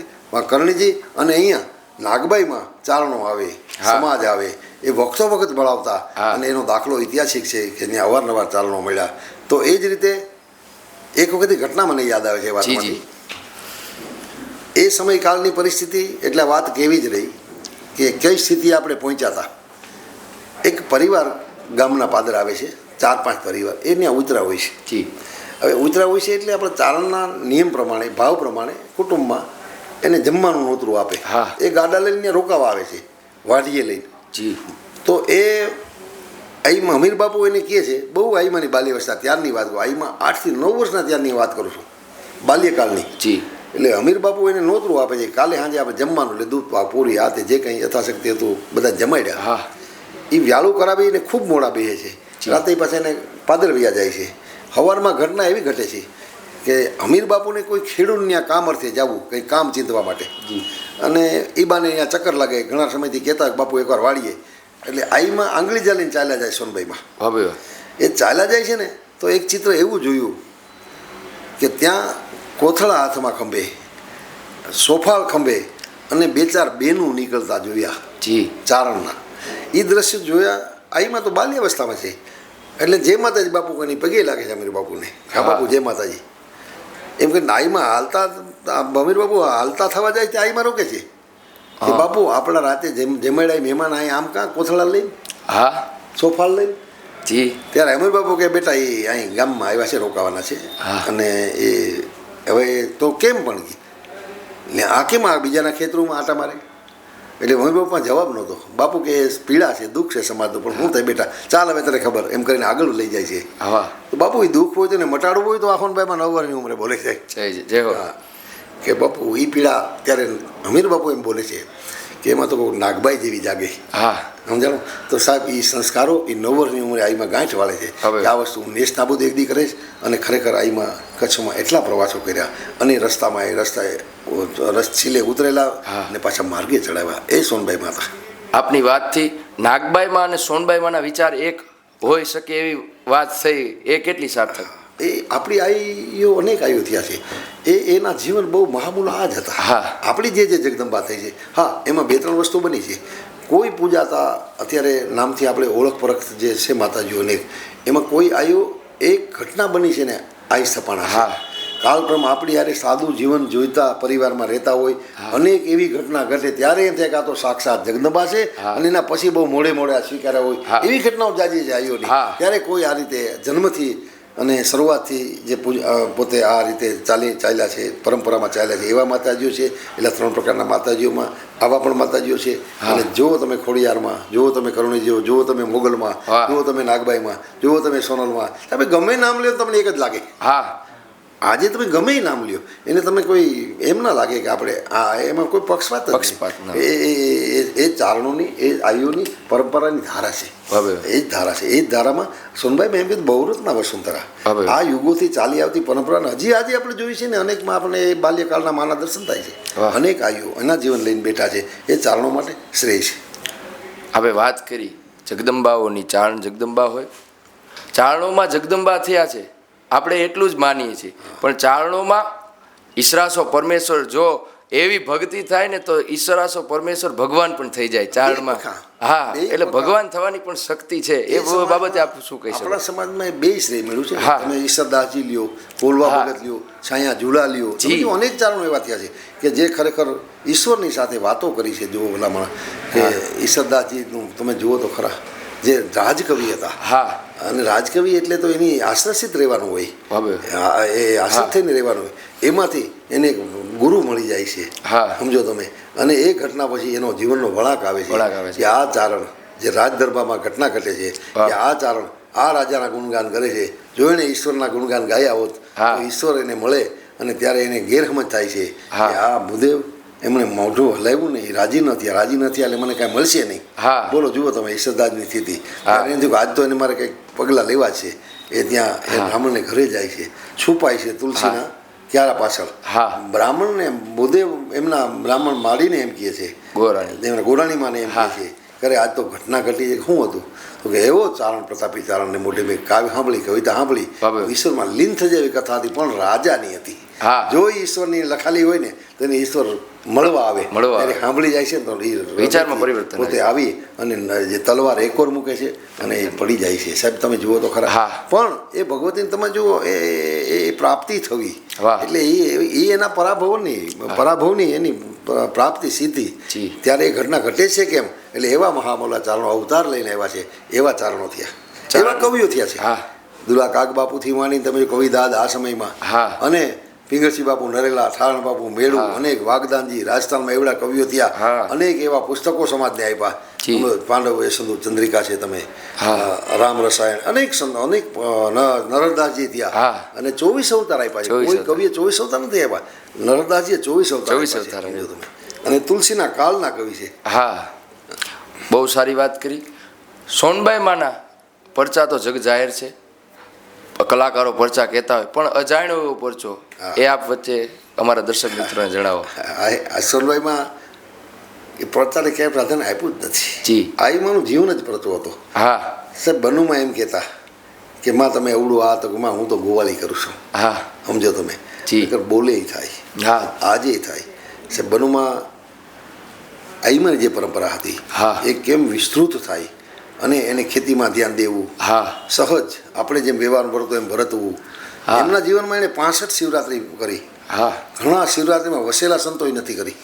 કરણીજી અને અહીંયા નાગબાઈમાં ચારણો આવે, સમાજ આવે, એ વખતો વખત ભણાવતા અને એનો દાખલો ઐતિહાસિક છે કે ત્યાં અવારનવાર ચારણો મળ્યા. તો એ જ રીતે એક વખતની ઘટના મને યાદ આવે છે વાતમાંથી. એ સમયકાળની પરિસ્થિતિ એટલે વાત કેવી જ રહી કે કઈ સ્થિતિ આપણે પહોંચ્યા હતા. એક પરિવાર ગામના પાદર આવે છે, 4-5 પરિવાર એ ત્યાં ઉતરા હોય છે. હવે ઉતરા હોય છે એટલે આપણે ચારણના નિયમ પ્રમાણે ભાવ પ્રમાણે કુટુંબમાં એને જમવાનું નોતરું આપે. એ ગાડા લઈને રોકાવા આવે છે વાઢીએ લઈને. તો એ આઈમાં અમીર બાપુ એને કહે છે, બહુ આઈમાની બાલ્યાવસ્થા ત્યારની વાત કરું, આઈમાં 8 થી 9 વર્ષના ત્યારની વાત કરું છું, બાલ્યકાળની. એટલે અમીર બાપુ એને નોતરું આપે છે કાલે સાંજે આપણે જમવાનું, એટલે દૂધ પાક પૂરી હાથે જે કંઈ યથાશક્તિ હતું બધા જમાડ્યા. એ વ્યાળું કરાવીને ખૂબ મોડા બેસે છે. રાતે પાછા એને પાદર વયા જાય છે. સવારમાં ઘટના એવી ઘટે છે કે અમીર બાપુને કોઈ ખેડૂત ત્યાં કામ અર્થે જવું, કંઈ કામ ચીંધવા માટે, અને એ બાને અહીંયા ચક્કર લાગે. ઘણા સમયથી કહેતા બાપુ એકવાર વાળીએ, એટલે આઈમાં આંગળી જાલીને ચાલ્યા જાય સોનભાઈમાં. એ ચાલ્યા જાય છે ને તો એક ચિત્ર એવું જોયું કે ત્યાં કોથળા હાથમાં ખંભે, સોફાળ ખંભે અને 2-4 બેનું નીકળતા જોયા ચારણના. એ દ્રશ્ય જોયા. આઈમાં તો બાલ્યાવસ્થામાં છે એટલે જય માતાજી બાપુ કોઈની પગે લાગે છે અમીર બાપુને, હા બાપુ જય માતાજી એમ કે આઈમાં હાલતા અમીર બાપુ હાલતા થવા જાય ત્યાં આઈમાં રોકે છે કે બાપુ આપણા રાતે જમાડાય મહેમાન અહીં આમ કાં કોથળા લઈને સોફાળ લઈને. ત્યારે અમીર બાપુ કે બેટા એ અહીં ગામમાં આવ્યા છે, રોકાવાના છે, અને એ હવે તો કેમ પણ ને આ કેમ બીજાના ખેતરોમાં આટા મારે. એટલે મમ્મી બાપુમાં જવાબ નહોતો. બાપુ કે પીડા છે, દુઃખ છે સમાજનું, પણ હું થાય બેટા ચાલ હવે તને ખબર, એમ કરીને આગળ લઈ જાય છે. તો બાપુ એ દુઃખ હોય તો ને મટાડવું હોય તો આખોનભાઈમાં 9 વર્ષની ઉંમરે બોલે છે કે બાપુ એ પીડા. ત્યારે અમીર બાપુ એમ બોલે છે કે એમાં તો નાગબાઈ જેવી જાગે. સમજાણું? તો સાહેબ એ સંસ્કારો એ 9 વર્ષની ઉંમરે આઈમાં ગાંઠ વાળે છે કે આ વસ્તુ નેસ્ત નાબૂદ એકદી કરે છે. અને ખરેખર આઈમાં કચ્છમાં એટલા પ્રવાસો કર્યા અને રસ્તામાં એ રસ્તાએ છેલ્લે ઉતરેલા અને પાછા માર્ગે ચડાવ્યા. એ સોનબાઈમાં હતા. આપની વાતથી નાગબાઈમાં અને સોનબાઈમાંના વિચાર એક હોઈ શકે એવી વાત થઈ, એ કેટલી સાર્થક? એ આપણી આઈઓ અનેક આઈઓ થયા છે. એના જીવન બહુ મહામૂલ આ જ હતા. આપણી જે જગદંબા થઈ છે, એમાં 2-3 વસ્તુ બની છે. કોઈ પૂજાતા અત્યારે નામથી આપણે ઓળખ પરખ જે છે માતાજીઓને, એમાં કોઈ આઈઓ એક ઘટના બની છે ને આઈ સ્થપાણા. કાલક્રમ આપણી યારે સાદું જીવન જોઈતા પરિવારમાં રહેતા હોય, અનેક એવી ઘટના ઘટે ત્યારે એમ થાય કે આ તો સાક્ષાત જગદંબા છે, અને એના પછી બહુ મોડે આ સ્વીકાર્યા હોય એવી ઘટનાઓ જાજી છે આઈઓની. ત્યારે કોઈ આ રીતે જન્મથી અને શરૂઆતથી જે પોતે આ રીતે ચાલ્યા છે, પરંપરામાં ચાલ્યા છે એવા માતાજીઓ છે. એટલે 3 પ્રકારના માતાજીઓમાં આવા પણ માતાજીઓ છે. અને જુઓ તમે ખોડિયારમાં, જુઓ તમે કરણીજીઓ, જુઓ તમે મોગલમાં, જુઓ તમે નાગબાઈમાં, જુઓ તમે સોનલમાં, તમે ગમે નામ લ્યો તમને એક જ લાગે. આજે તમે ગમે નામ લ્યો એને તમે કોઈ એમ ના લાગે કે આપણે એમાં કોઈ પક્ષપાત એ ચારણોની એ આયુની પરંપરાની ધારા છે. એ જ ધારા છે. એ જ ધારામાં સોનભાઈ મેં કીધું બહુરત્ના વસુંધરા આ યુગોથી ચાલી આવતી પરંપરાને હજી આજે આપણે જોઈ છે ને અનેકમાં આપણે બાલ્યકાળના માના દર્શન થાય છે. અનેક આયુઓ એના જીવન લઈને બેઠા છે. એ ચારણો માટે શ્રેય છે. હવે વાત કરી જગદંબાઓની, ચારણ જગદંબા હોય, ચારણોમાં જગદંબા થયા છે આપણે એટલું જ માનીએ છીએ, પણ ચારણોમાં ઈસરાસો પરમેશ્વર, જો એવી ભક્તિ થાય ને તો ઈસરાસો પરમેશ્વર ભગવાન પણ થઈ જાય ચારણમાં. હા, એટલે ભગવાન થવાની પણ શક્તિ છે. એ બાબતે આપ શું કહી શકો? આપણા સમાજમાં એ બે શ્રેય મળ્યું છે. હા. તમે ઈશ્વરદાસજી લ્યો, કોલવા ભગત લ્યો, છાયા ઝુલા લ્યો, જી. અનેક ચારણો એવા થયા છે કે જે ખરેખર ઈશ્વરની સાથે વાતો કરી છે. જુઓ ભલામણ કે ઈશ્વરદાસજીનું તમે જુઓ તો ખરા, જે રાજકવિ હતા. હા, અને રાજકવિ એટલે તો એની આશ્રસિત રહેવાનું હોય, એ આશ્રિત થઈને રહેવાનું હોય. એમાંથી એને ગુરુ મળી જાય છે. હા. સમજો તમે. અને એ ઘટના પછી એનો જીવનનો વળાંક આવે છે કે આ ચારણ જે રાજદરબારમાં ઘટના ઘટે છે કે આ ચારણ આ રાજાના ગુણગાન કરે છે. જો એને ઈશ્વરના ગુણગાન ગાયા હોત તો ઈશ્વર એને મળે, અને ત્યારે એને ગેરસમજ થાય છે કે આ ભૂદેવ એમણે મોઢું હલાવ્યું નહીં, રાજી ન થયા એટલે મને કાંઈ મળશે નહીં. બોલો, જુઓ તમે ઈશ્વરદાસની સ્થિતિ. આજ તો એને મારે કંઈક પગલાં લેવા છે. એ ત્યાં એ બ્રાહ્મણને ઘરે જાય છે, છુપાય છે તુલસીના ક્યારા પાછળ. બ્રાહ્મણને ભૂદેવ એમના બ્રાહ્મણ મારીને એમ કહે છે, એમના ગોરાણીમાંને એમ કહે છે, કરે આજ તો ઘટના ઘટી છે. શું હતું? તો કે એવો ચારણ પ્રતાપી ચારણને મોઢે મેં કાવ્ય સાંભળી, કવિતા સાંભળી, ઈશ્વરમાં લીન થઈ જેવી કથા હતી, પણ રાજાની હતી. જો ઈશ્વરની લખાલી હોય ને તો એને ઈશ્વર મળવા આવે, સાંભળી જાય છે ને તો વિચારમાં પરિવર્તન પોતે આવી અને જે તલવાર એકવાર મૂકે છે અને એ પડી જાય છે. સાહેબ તમે જુઓ તો ખરા. પણ એ ભગવતીને તમે જુઓ, એ પ્રાપ્તિ થવી એટલે એ એના પરાભવની એની પ્રાપ્તિ સિદ્ધિ, ત્યારે એ ઘટના ઘટે છે કેમ? એટલે એવા મહામોલા ચારણો અવતાર લઈને આવ્યા છે, એવા ચારણો થયા, એવા કવિઓ થયા છે. દુલા કાગ બાપુથી માંડી તમે કવિદાદ આ સમયમાં, અને પિંગળસિંહ બાપુ નરેલા, ઠારણ બાપુ મેળુ, અનેક વાગદાનજી, રાજસ્થાનમાં એવડા કવિઓ થયા. અનેક એવા પુસ્તકો સમાજને આપ્યા. પાંડવ યશંદુ ચંદ્રિકા છે, તમે રામ રસાયણ, અનેક અનેક નરદાસજી થયા. અને 24 અવતાર આપ્યા છે. કોઈ કવિએ 24 અવતાર નથી આપ્યા, નરદાસજીએ 24 અવતાર. અને તુલસીના કાળના કવિ છે. બહુ સારી વાત કરી. સોનબાઈ માના પરચા તો જગ જાહેર છે, કલાકારો પરચા કહેતા હોય, પણ અજાણ્યો એવો પરચો એ આપ વચ્ચે અમારા દર્શક મિત્રોને જણાવો. સોનબાઈમાં એ પરચાને ક્યાંય પ્રાધાન્ય આપ્યું જ નથી. આઈમાનું જીવન જ પરચો હતો. સાહેબ બનુમાં એમ કહેતા કે માં તમે એવડું આ તો માં હું તો ગોવાળી કરું છું. સમજો તમે, બોલે થાય, આજે થાય. સાહેબ બનુમાં આઈમાની જે પરંપરા હતી એ કેમ વિસ્તૃત થાય અને એને ખેતીમાં ધ્યાન દેવું, સહજ આપણે જેમ વ્યવહાર ભરતો એમ ભરતવું. એમના જીવનમાં એને 65 શિવરાત્રિ કરી. ઘણા શિવરાત્રિમાં વસેલા સંતોય નથી કરી.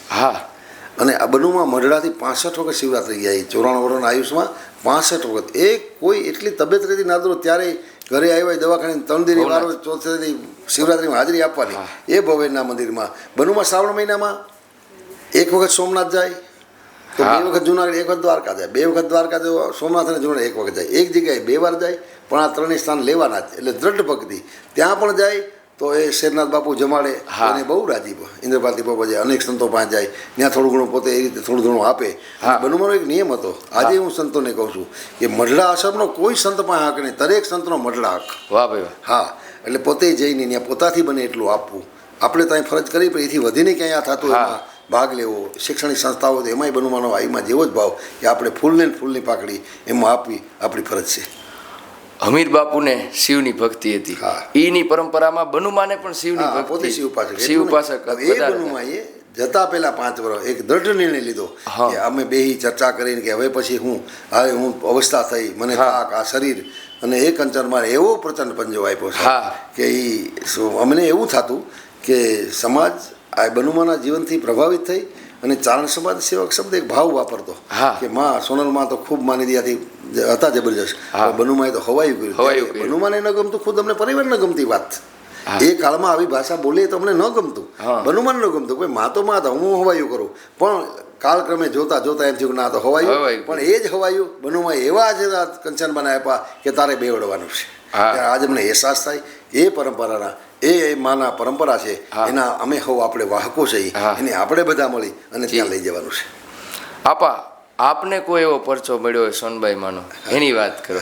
અને આ બનુમાં મઢડાથી 65 વખત શિવરાત્રિ ગયા. 94 વર્ષના આયુષમાં 65 વખત. એ કોઈ એટલી તબિયત રહેતી નાદરો, ત્યારે ઘરે આવ્યા દવાખાને 3 દિન વારો ચોથી શિવરાત્રિમાં હાજરી આપવાની. એ ભવેરના મંદિરમાં બનુમાં શ્રાવણ મહિનામાં 1 વખત સોમનાથ જાય, તો 2 વખત જુનાગઢ, 1 વખત દ્વારકા જાય, 2 વખત દ્વારકા જો સોમનાથ અને જુનાગઢ 1 વખત જાય. એક જગ્યાએ 2 વાર જાય, પણ આ 3 સ્થાન લેવાના જ. એટલે દ્રઢ ભક્તિ. ત્યાં પણ જાય તો એ શેરનાથ બાપુ જમાડે, એને બહુ રાજી. ઇન્દ્રપાતી બાપા જાય, અનેક સંતો પાસે જાય, ત્યાં થોડું ઘણું પોતે એ રીતે થોડું ઘણું આપે. બનુમાનો એક નિયમ હતો. આજે હું સંતોને કહું છું કે મઢડા આશ્રમનો કોઈ સંત પાસે હક નહીં, દરેક સંતનો મઢડા હક. એટલે પોતે જઈને ત્યાં પોતાથી બને એટલું આપવું. આપણે ત્યાં ફરજ કરી, પણ એથી વધીને ક્યાંય આ થતું એમાં ભાગ લેવો. શૈક્ષણિક સંસ્થાઓ તો એમાંય બનુમાનો આઈમાં જેવો જ ભાવ કે આપણે ફૂલની પાકડી એમાં આપવી આપણી ફરજ છે. હમીર બાપુને શિવની ભક્તિ હતી. એની પરંપરામાં બનુમાને પણ શિવની ભક્તિ, પોતે શિવ ઉપાસક. એ બનુમાએ જતા પહેલા 5 વર્ષ એક દ્રઢ નિર્ણય લીધો કે અમે બેહી ચર્ચા કરીને કે હવે પછી હું અવસ્થા થઈ, મને થાક, આ શરીર, અને એ કંચન મારે એવો પ્રચંડ પંજો આપ્યો છે કે અમને એવું થતું કે સમાજ આ બનુમાના જીવનથી પ્રભાવિત થઈ. અને ચારણ સમાજ સેવક શબ્દ એક ભાવ વાપરતો કે માં સોનલમાં તો ખૂબ માની હતી, હતા જબરજસ્ત. બનુમાએ તો હવાયું કર્યું. બનુમાને ન ગમતું, ખુદ અમને પરિવાર ન ગમતી વાત. એ કાળમાં આવી ભાષા બોલે તો અમને ન ગમતું, બનુમાને ન ગમતું. ભાઈ માં તો માં હતા, હું હવાયું કરું. પણ કાળક્રમે જોતા એમ થયું ના તો હવાયું. પણ એ જ હવાયું બનુમાએ એવા જ કંચનબાને આપ્યા કે તારે બેવડવાનું છે. આજે અમને અહેસાસ થાય એ પરંપરાના, એ માના પરંપરા છે, એના અમે આપણે વાહકો છીએ. એને આપણે બધા મળી અને ત્યાં લઈ જવાનું છે. આપને કોઈ એવો પરચો મળ્યો હોય સોનબાઈ માનો, એની વાત કરો.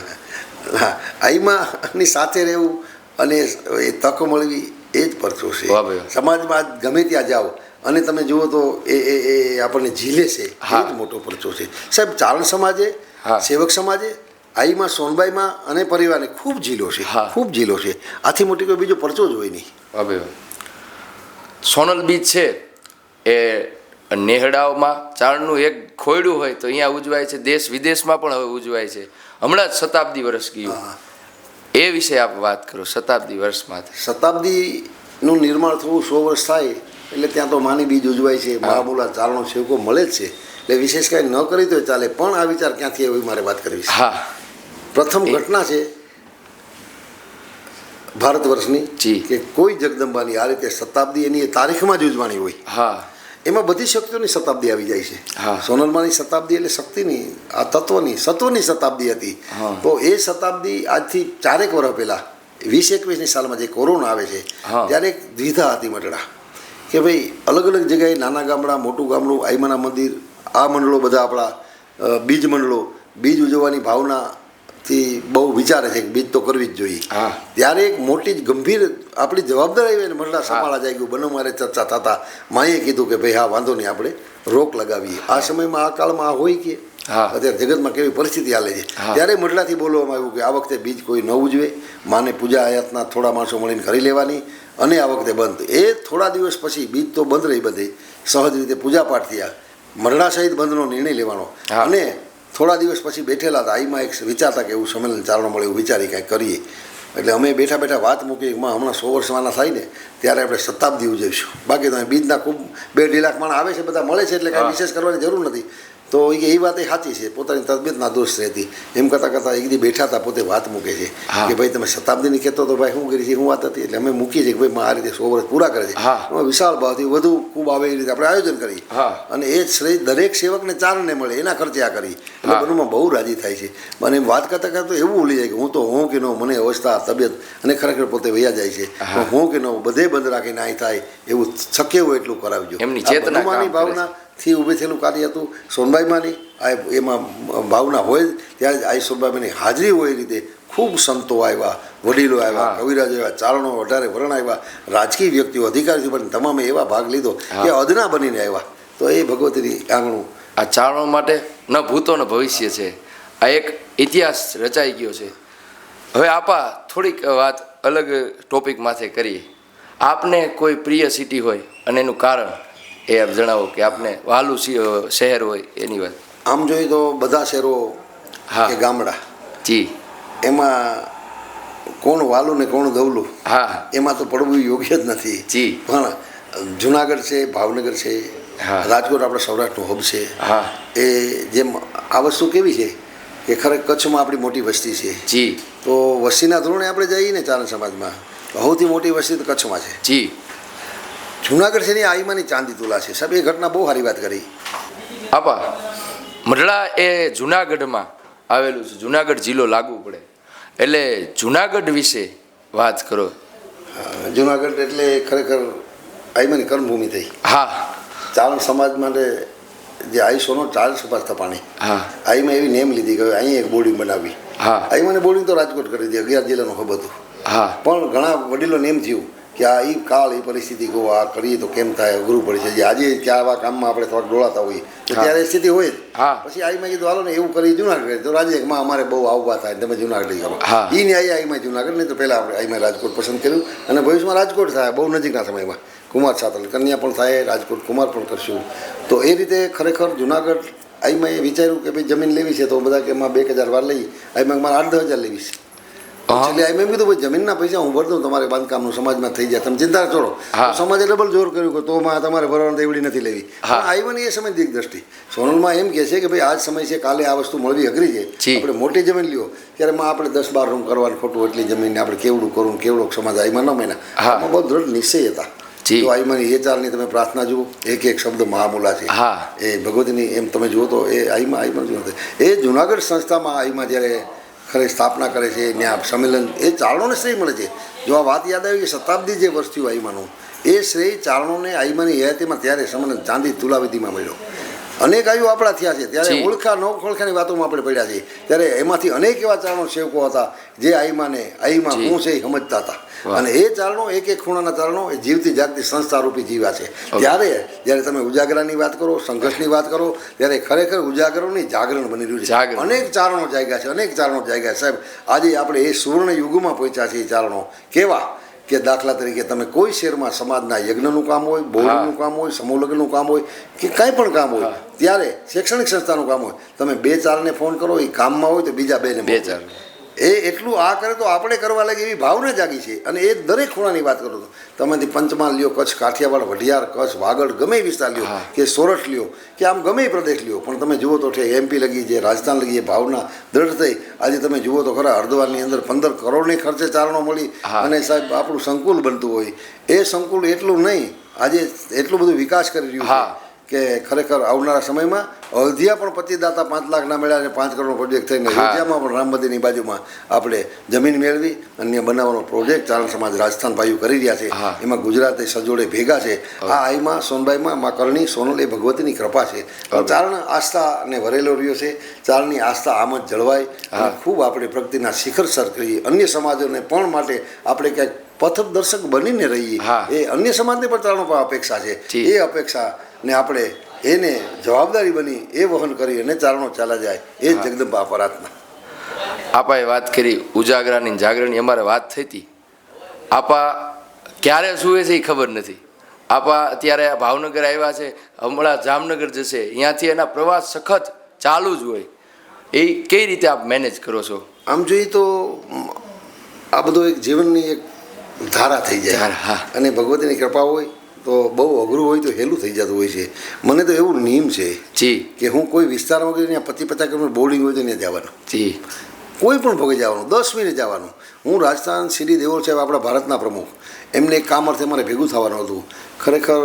આઈમાની સાથે રહેવું અને એ તક મળવી એ જ પરચો છે. સમાજમાં ગમે ત્યાં જાઓ અને તમે જુઓ તો એ આપણને ઝીલે છે, એ જ મોટો પરચો છે. સાહેબ ચારણ સમાજે, સેવક સમાજે આઈમાં સોનબાઈમાં અને પરિવારને ખૂબ ઝીલો છે, હા. ખૂબ ઝીલો છે. આથી મોટી કોઈ બીજો પરચો જ હોય નહીં. હવે સોનલ બીચ છે એ નેહડાઓમાં ચારણનું એક ખોયડું હોય તો અહીંયા ઉજવાય છે, દેશ વિદેશમાં પણ હવે ઉજવાય છે. હમણાં જ શતાબ્દી વર્ષ ગયું, એ વિશે આપ વાત કરો. શતાબ્દી વર્ષમાંથી શતાબ્દીનું નિર્માણ થવું 100 વર્ષ થાય એટલે ત્યાં તો માની બીજ ઉજવાય છે, મહામૂલા ચારણો સેવકો મળે જ છે, એટલે વિશેષ કાંઈ ન કરી તો ચાલે. પણ આ વિચાર ક્યાંથી એવી મારે વાત કરવી છે. હા, પ્રથમ ઘટના છે ભારત વર્ષની જી. કે કોઈ જગદંબાની આ રીતે શતાબ્દી એની એ તારીખમાં જ ઉજવાણી હોય, હા, એમાં બધી શક્તિઓની શતાબ્દી આવી જાય છે. હા. સોનલમાની શતાબ્દી એટલે શક્તિની, આ તત્વની સત્વની શતાબ્દી હતી. હા. તો એ શતાબ્દી આજથી 4 વર્ષ પહેલાં 2021ની સાલમાં જે કોરોના આવે છે હા. ત્યારે એક દ્વિધા હતી મટડા કે ભાઈ અલગ અલગ જગ્યાએ નાના ગામડા, મોટું ગામડું, આઈમાના મંદિર, આ મંડળો બધા આપણા બીજ મંડળો, બીજ ઉજવવાની ભાવનાથી બહુ વિચારે છે કે બીજ તો કરવી જ જોઈએ. હા. ત્યારે એક મોટી જ ગંભીર આપણી જવાબદારી આવી ને મંડળા સંભાળા જાય ગયું. બનો મારે ચર્ચા થતા માએ કીધું કે ભાઈ હા વાંધો નહીં, આપણે રોક લગાવીએ. આ સમયમાં આ કાળમાં આ હોય કે હા. અત્યારે જગતમાં કેવી પરિસ્થિતિ હાલે છે, હા. ત્યારે મંડળાથી બોલવામાં આવ્યું કે આ વખતે બીજ કોઈ ન ઉજવે, માને પૂજા આયાતના થોડા માણસો મળીને કરી લેવાની, અને આ વખતે બંધ. એ થોડા દિવસ પછી બીજ તો બંધ રહી, બધી સહજ રીતે પૂજાપાઠ થયા, મંડળા સહિત બંધનો નિર્ણય લેવાનો. હા. અને થોડા દિવસ પછી બેઠેલા હતા, આઈમાં એક વિચારતા કે એવું સંમેલન ચારણો મળે એવું વિચારી કાંઈક કરીએ. એટલે અમે બેઠા બેઠા વાત મૂકી હમણાં 100 વર્ષવાના થાય ને ત્યારે આપણે શતાબ્દી ઉજવીશું. બાકી તો અહીં બીજના ખૂબ 2-2.5 લાખ માણસ આવે છે, બધા મળે છે, એટલે કાંઈ વિશેષ કરવાની જરૂર નથી. તો એ વાત એ સાચી છે, પોતાની તબિયતના દોષ રહેતી. એમ કરતાં કરતાં એક દી બેઠા હતા, પોતે વાત મૂકે છે હા. કે ભાઈ તમે શતાબ્દીની કહેતો તો ભાઈ શું કરી છે, શું વાત હતી. એટલે અમે મૂકી છે કે ભાઈ આ રીતે 100 વર્ષ પૂરા કરે છે, હા. એમાં વિશાળ ભાવથી વધુ ખૂબ આવે એ રીતે આપણે આયોજન કરી. હા. અને એ શ્રેય દરેક સેવકને ચારણને મળે એના ખર્ચે આ કરી. એટલે હા. બધામાં બહુ રાજી થાય છે. મને એમ વાત કરતાં કરતાં એવું ભૂલી જાય કે હું કે ન, મને અવસ્થા, તબિયત અને ખરેખર પોતે વૈયા જાય છે. હા. હું કે ન, બધે બંધ રાખીને અહીં થાય એવું શક્ય હોય એટલું કરાવજો. એમની આ ચેતના બનુમાની કામ કરે છે. ભાવનાથી ઊભી થયેલું કાર્ય હતું. સોનબાઈમાંની આ એમાં ભાવના હોય ત્યારે આ સોનબાઈમાંની હાજરી હોય એ રીતે ખૂબ સંતો આવ્યા, વડીલો આવ્યા, હા. કવિરાજ આવ્યા, ચારણો 18 વરણ આવ્યા, રાજકીય વ્યક્તિઓ, અધિકારીઓ પણ તમામે એવા ભાગ લીધો કે અદના બનીને આવ્યા. તો એ ભગવતીની આંગણું આ ચારણો માટે ન ભૂતો ન ભવિષ્ય છે. આ એક ઇતિહાસ રચાઈ ગયો છે. હવે આપા થોડીક વાત અલગ ટોપિક માથે કરીએ. આપને કોઈ પ્રિય સિટી હોય અને એનું કારણ એ આપ જણાવો કે આપને વહાલું શહેર હોય એની વાત. આમ જોઈએ તો બધા શહેરો હા. કે ગામડા જી. એમાં કોણ વાલું ને કોણ દવલું હા. એમાં તો પડવું યોગ્ય જ નથી. જી. પણ જુનાગઢ છે, ભાવનગર છે, હા. રાજકોટ આપણા સૌરાષ્ટ્રનું હબ છે. હા. એ જેમ આ વસ્તુ કેવી છે કે ખરેખર કચ્છમાં આપણી મોટી વસ્તી છે. જી. તો વસ્તીના ધોરણે આપણે જઈએ ને ચારણ સમાજમાં તો સૌથી મોટી વસ્તી તો કચ્છમાં છે. જી. જુનાગઢ છે ને આઈમાની ચાંદી તુલા છે. સાહેબ એ ઘટના બહુ સારી વાત કરી. આપા મઢડા એ જુનાગઢમાં આવેલું છે, જુનાગઢ જિલ્લો લાગુ પડે, એટલે જુનાગઢ વિશે વાત કરો. જુનાગઢ એટલે ખરેખર આઈમાની કર્મભૂમિ થઈ. હા. ચારણ સમાજ માટે જે આઈસોનો ચારણ સમાજ તપાણી હા. આઈમાં એવી નેમ લીધી કે અહીં એક બોર્ડિંગ બનાવી. હા. આઈમાને બોર્ડિંગ તો રાજકોટ કરી હતી, 11 જિલ્લાનું હબ હતું. હા. પણ ઘણા વડીલો એમ થયું કે આ એ કાળ, એ પરિસ્થિતિ કહો આ કરીએ તો કેમ થાય, અઘરું પડે છે. જે આજે ક્યાં આવા કામમાં આપણે થોડાક ડોળાતા હોઈએ તો હા. ત્યારે સ્થિતિ હોય જ. હા. પછી આઈમાં કીધું હાલો ને એવું કરી જુનાગઢ, તો રાજ્યમાં અમારે બહુ આવવા થાય, તમે જુનાગઢ કરો. હા. એ ન્યાય આઈમાં જુનાગઢ, નહીં તો પહેલાં આપણે આઈમાં રાજકોટ પસંદ કર્યું, અને ભવિષ્યમાં રાજકોટ થાય બહુ નજીકના સમયમાં. કુમાર છાત્રલ કન્યા પણ થાય, રાજકોટ કુમાર પણ કરશું. તો એ રીતે ખરેખર જુનાગઢ આઈમાં એ વિચાર્યું કે ભાઈ જમીન લેવી છે તો બધા કે એમાં 2000 વાર લઈ, આઈમાં મારે 8-10 લેવી છે. એટલે આઈ મેં કીધું ભાઈ જમીનના પૈસા હું ભરી દઉં, તમારે બાંધકામનું સમાજમાં થઈ જાય, તમે ચિંતા છોડો. હા. સમાજે ડબલ જોર કર્યું કે તો તમારે ભરવાનું એવડી નથી લેવી. હા. પણ આઈવાની એ સમય દિગ્દ્રષ્ટિ સોનલમાં એમ કહે છે કે ભાઈ આજ સમય છે, કાલે આ વસ્તુ મળવી અઘરી છે. જી. આપણે મોટી જમીન લ્યો ત્યારે માં આપણે 10-12 રૂમ કરવાનું ખોટું, એટલી જમીનને આપણે કેવડું કરવું, કેવડો સમાજ આઈમાં ન મહિના. હા. આમાં બહુ દ્રઢ નિશ્ચય હતા. જી. તો આઈમાની એ ચારની તમે પ્રાર્થના જુઓ, એક એક શબ્દ મહામૂલા છે. હા. એ ભગવતીની એમ તમે જુઓ તો એ આઈમાં જુઓ એ જુનાગઢ સંસ્થામાં આઈમાં જ્યારે ખરે સ્થાપના કરે છે, ત્યાં સંમેલન એ ચારણોને શ્રેય મળે છે. જો આ વાત યાદ આવી કે શતાબ્દી જે વર્ષ થયું આઈમાનું, એ શ્રેય ચારણોને આઈમાની હયાતીમાં ત્યારે સંમેલન ચાંદી તુલાવિધિમાં મળ્યો. અનેક આયુ આપણા થયા છે. ત્યારે જી. ઓળખા ન ઓળખાની વાતોમાં આપણે પડ્યા છીએ. ત્યારે એમાંથી અનેક એવા ચારણો સેવકો હતા જે આઈમાં જી. હું છે એ સમજતા હતા. વાહ. અને એ ચારણો એક એક ખૂણાના ચારણો એ જીવતી જાગતી સંસ્થા રૂપી જીવ્યા છે. ત્યારે જ્યારે તમે ઉજાગરાની વાત કરો, સંઘર્ષની વાત કરો, ત્યારે ખરેખર ઉજાગરોની જાગરણ બની રહ્યું છે. જાગરણ. અનેક ચારણો જાગ્યા છે, અનેક ચારણો જાગ્યા છે. સાહેબ, આજે આપણે એ સુવર્ણ યુગમાં પહોંચ્યા છીએ. ચારણો કેવા કે દાખલા તરીકે તમે કોઈ શહેરમાં સમાજના યજ્ઞનું કામ હોય, બોરનું કામ હોય, સમૂહ લગ્નનું કામ હોય કે કાંઈ પણ કામ હોય, ત્યારે શૈક્ષણિક સંસ્થાનું કામ હોય, તમે 2-4ને ફોન કરો, એ કામમાં હોય તો બીજા 2ને બે મોકલો. ચાર એ એટલું આ કરે તો આપણે કરવા લાગે એવી ભાવના જાગી છે. અને એ દરેક ખૂણાની વાત કરો તો તમે પંચમહાલ લ્યો, કચ્છ, કાઠિયાવાડ, વઢિયાર, કચ્છ, વાગડ, ગમે એ વિસ્તાર લ્યો કે સોરઠ લ્યો કે આમ ગમે એ પ્રદેશ લ્યો, પણ તમે જુઓ તો MP લગી જે રાજસ્થાન લગી એ ભાવના દ્રઢ થઈ. આજે તમે જુઓ તો ખરા હરિદ્વારની અંદર 15 કરોડની ખર્ચે ચારણો મળી અને સાહેબ આપણું સંકુલ બનતું હોય. એ સંકુલ એટલું નહીં, આજે એટલું બધું વિકાસ કરી રહ્યું છે કે ખરેખર આવનારા સમયમાં અયોધ્યા પણ પતિદાતા 5 લાખના મળ્યા અને 5 કરોડનો પ્રોજેક્ટ થઈને અયોધ્યામાં પણ રામ મંદિરની બાજુમાં આપણે જમીન મેળવી અન્ય બનાવવાનો પ્રોજેક્ટ ચારણ સમાજ રાજસ્થાન ભાઈઓ કરી રહ્યા છે. એમાં ગુજરાતે સજોડે ભેગા છે. આ આઈમાં સોનબાઈમાં મા કરણી સોનલ એ ભગવતીની કૃપા છે. ચારણ આસ્થાને વરેલો રહ્યો છે. ચારણની આસ્થા આમ જ જળવાય અને ખૂબ આપણે પ્રગતિના શિખર સર કરીએ. અન્ય સમાજોને પણ માટે આપણે ક્યાંક પથદર્શક બનીને રહીએ. એ અન્ય સમાજને પણ ચારણો પર અપેક્ષા છે. એ અપેક્ષા ને આપણે એને જવાબદારી બની એ વહન કરી અને ચારણો ચાલ્યા જાય એ જગદંબા પ્રાર્થના. આપાએ વાત કરી ઉજાગરાની જાગરણની, અમારે વાત થઈ હતી. આપા ક્યારે સૂવે છે એ ખબર નથી. આપા અત્યારે ભાવનગર આવ્યા છે, હમણાં જામનગર જશે, અહીંયાથી એના પ્રવાસ સખત ચાલુ જ હોય. એ કઈ રીતે આપ મેનેજ કરો છો? આમ જોઈએ તો આ બધો એક જીવનની એક ધારા થઈ જાય અને ભગવતીની કૃપા હોય તો બહુ અઘરું હોય તો હેલું થઈ જતું હોય છે. મને તો એવું નિયમ છે કે હું કોઈ વિસ્તારમાં ગયો ત્યાં 25-50 કિલોમીટર બોર્ડિંગ હોય તો ત્યાં જવાનું, કોઈ પણ ભોગે જવાનું, 10 મિનિટ જવાનું. હું રાજસ્થાન શ્રી દેવોલ સાહેબ આપણા ભારતના પ્રમુખ, એમને એક કામ અર્થે મારે ભેગું થવાનું હતું. ખરેખર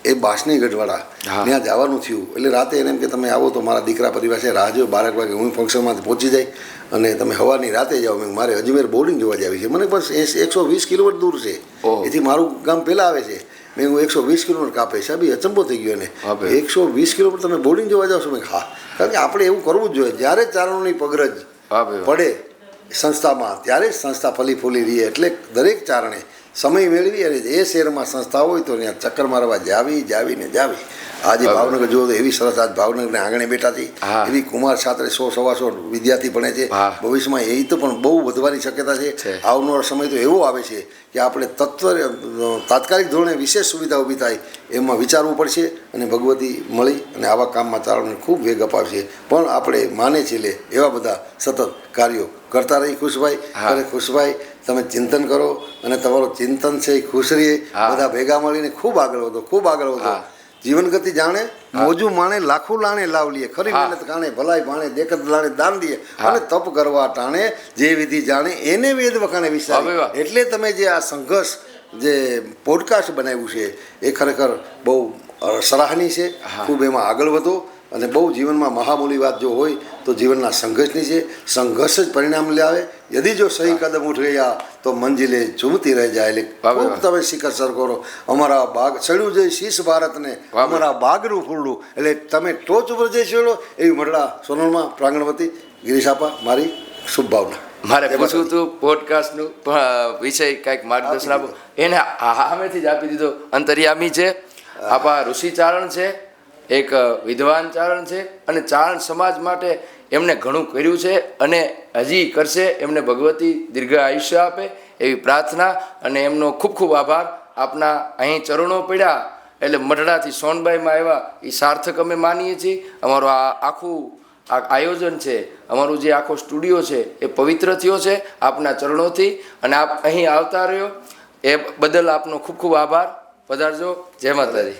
એ બાસની ગઢવાડા ત્યાં જવાનું થયું એટલે રાતે એને એમ કે તમે આવો તો મારા દીકરા પરિવાર છે, રાહ જો 12 વાગે હું ફંક્શનમાંથી પહોંચી જાય અને તમે સવારની રાતે જાઓ. મેં મારે અજમેર બોર્ડિંગ જોવા જાવી છે. મને બસ 120 કિલોમીટર દૂર છે, એથી મારું ગામ પહેલાં આવે છે. મેં 120 કિલોમીટર કાપે સાહેબ, એ અચંબો થઈ ગયો એને. 120 કિલોમીટર તમે બોર્ડિંગ જોવા જાઓ છો? મેં હા, કારણ કે આપણે એવું કરવું જ જોઈએ. જ્યારે ચારણોની પગરજ પડે સંસ્થામાં ત્યારે જ સંસ્થા ફલી ફૂલી રહી. એટલે દરેક ચારણે સમય મેળવી અને એ શહેરમાં સંસ્થા હોય તો ત્યાં ચક્કર મારવા જાવી. આજે ભાવનગર જુઓ તો એવી સરસ આજ ભાવનગરને આંગણે બેઠા છે. એવી કુમાર છાત્રે 100-125 વિદ્યાર્થી ભણે છે. ભવિષ્યમાં એ તો પણ બહુ વધવાની શક્યતા છે. આવનારો સમય તો એવો આવે છે કે આપણે તાત્કાલિક ધોરણે વિશેષ સુવિધા ઊભી થાય એમાં વિચારવું પડશે અને ભગવતી મળી અને આવા કામમાં ચારણોને ખૂબ વેગ અપાવશે. પણ આપણે માને છીએ એવા બધા સતત કાર્યો કરતા રહી. ખુશભાઈ અરે ખુશભાઈ, તમે ચિંતન કરો અને તમારું ચિંતન છે એ ખુશ રહીએ. બધા ભેગા મળીને ખૂબ આગળ વધો. જીવન ગતિ જાણે મોજું માણે લાખો લાણે લાવ લીએ. ખરી મહેનત કાણે ભલાઈ ભાણે દેખત લાણે દાન દીએ અને તપ કરવા ટાણે જે વિધિ જાણે એને વેદ વખાણે વિચારે. એટલે તમે જે આ સંઘર્ષ જે પોડકાસ્ટ બનાવ્યું છે એ ખરેખર બહુ સરાહનીય છે. ખૂબ એમાં આગળ વધો અને બહુ જીવનમાં મહામૂલી વાત જો હોય તો જીવનના સંઘર્ષની છે. સંઘર્ષ જ પરિણામ લાવે. યદિ જો સહી કદમ ઉઠ ગયા તો મંજિલે ચૂમતી રહી જાય. એટલે ખૂબ તમે શિખર સર કરો. અમારા બાગ ચડ્યું છે શીશ ભારતને, અમારા બાગનું ફૂલડું. એટલે તમે ટોચ ઉપર જઈ ચડો એવી મરડા સોનલમાં પ્રાંગણવતી ગિરીશાપા મારી શુભ ભાવના. મારે પૂછવું હતું પોડકાસ્ટનું વિષય કાંઈક માર્ગદર્શન આપો. એને સામેથી જ આપી દીધો. અંતર્યામી છે, આપા ઋષિ ચારણ છે, એક વિદ્વાન ચારણ છે અને ચારણ સમાજ માટે એમને ઘણું કર્યું છે અને હજી કરશે. એમને ભગવતી દીર્ઘ આયુષ્ય આપે એવી પ્રાર્થના અને એમનો ખૂબ ખૂબ આભાર. આપના અહીં ચરણો પડ્યા એટલે મઢડાથી સોનબાઈમાં આવ્યા એ સાર્થક અમે માનીએ છીએ. અમારું આ આખું આયોજન છે, અમારું જે આખો સ્ટુડિયો છે એ પવિત્ર થયો છે આપના ચરણોથી અને આપ અહીં આવતા રહ્યો એ બદલ આપનો ખૂબ ખૂબ આભાર. પધારજો. જય માતાજી.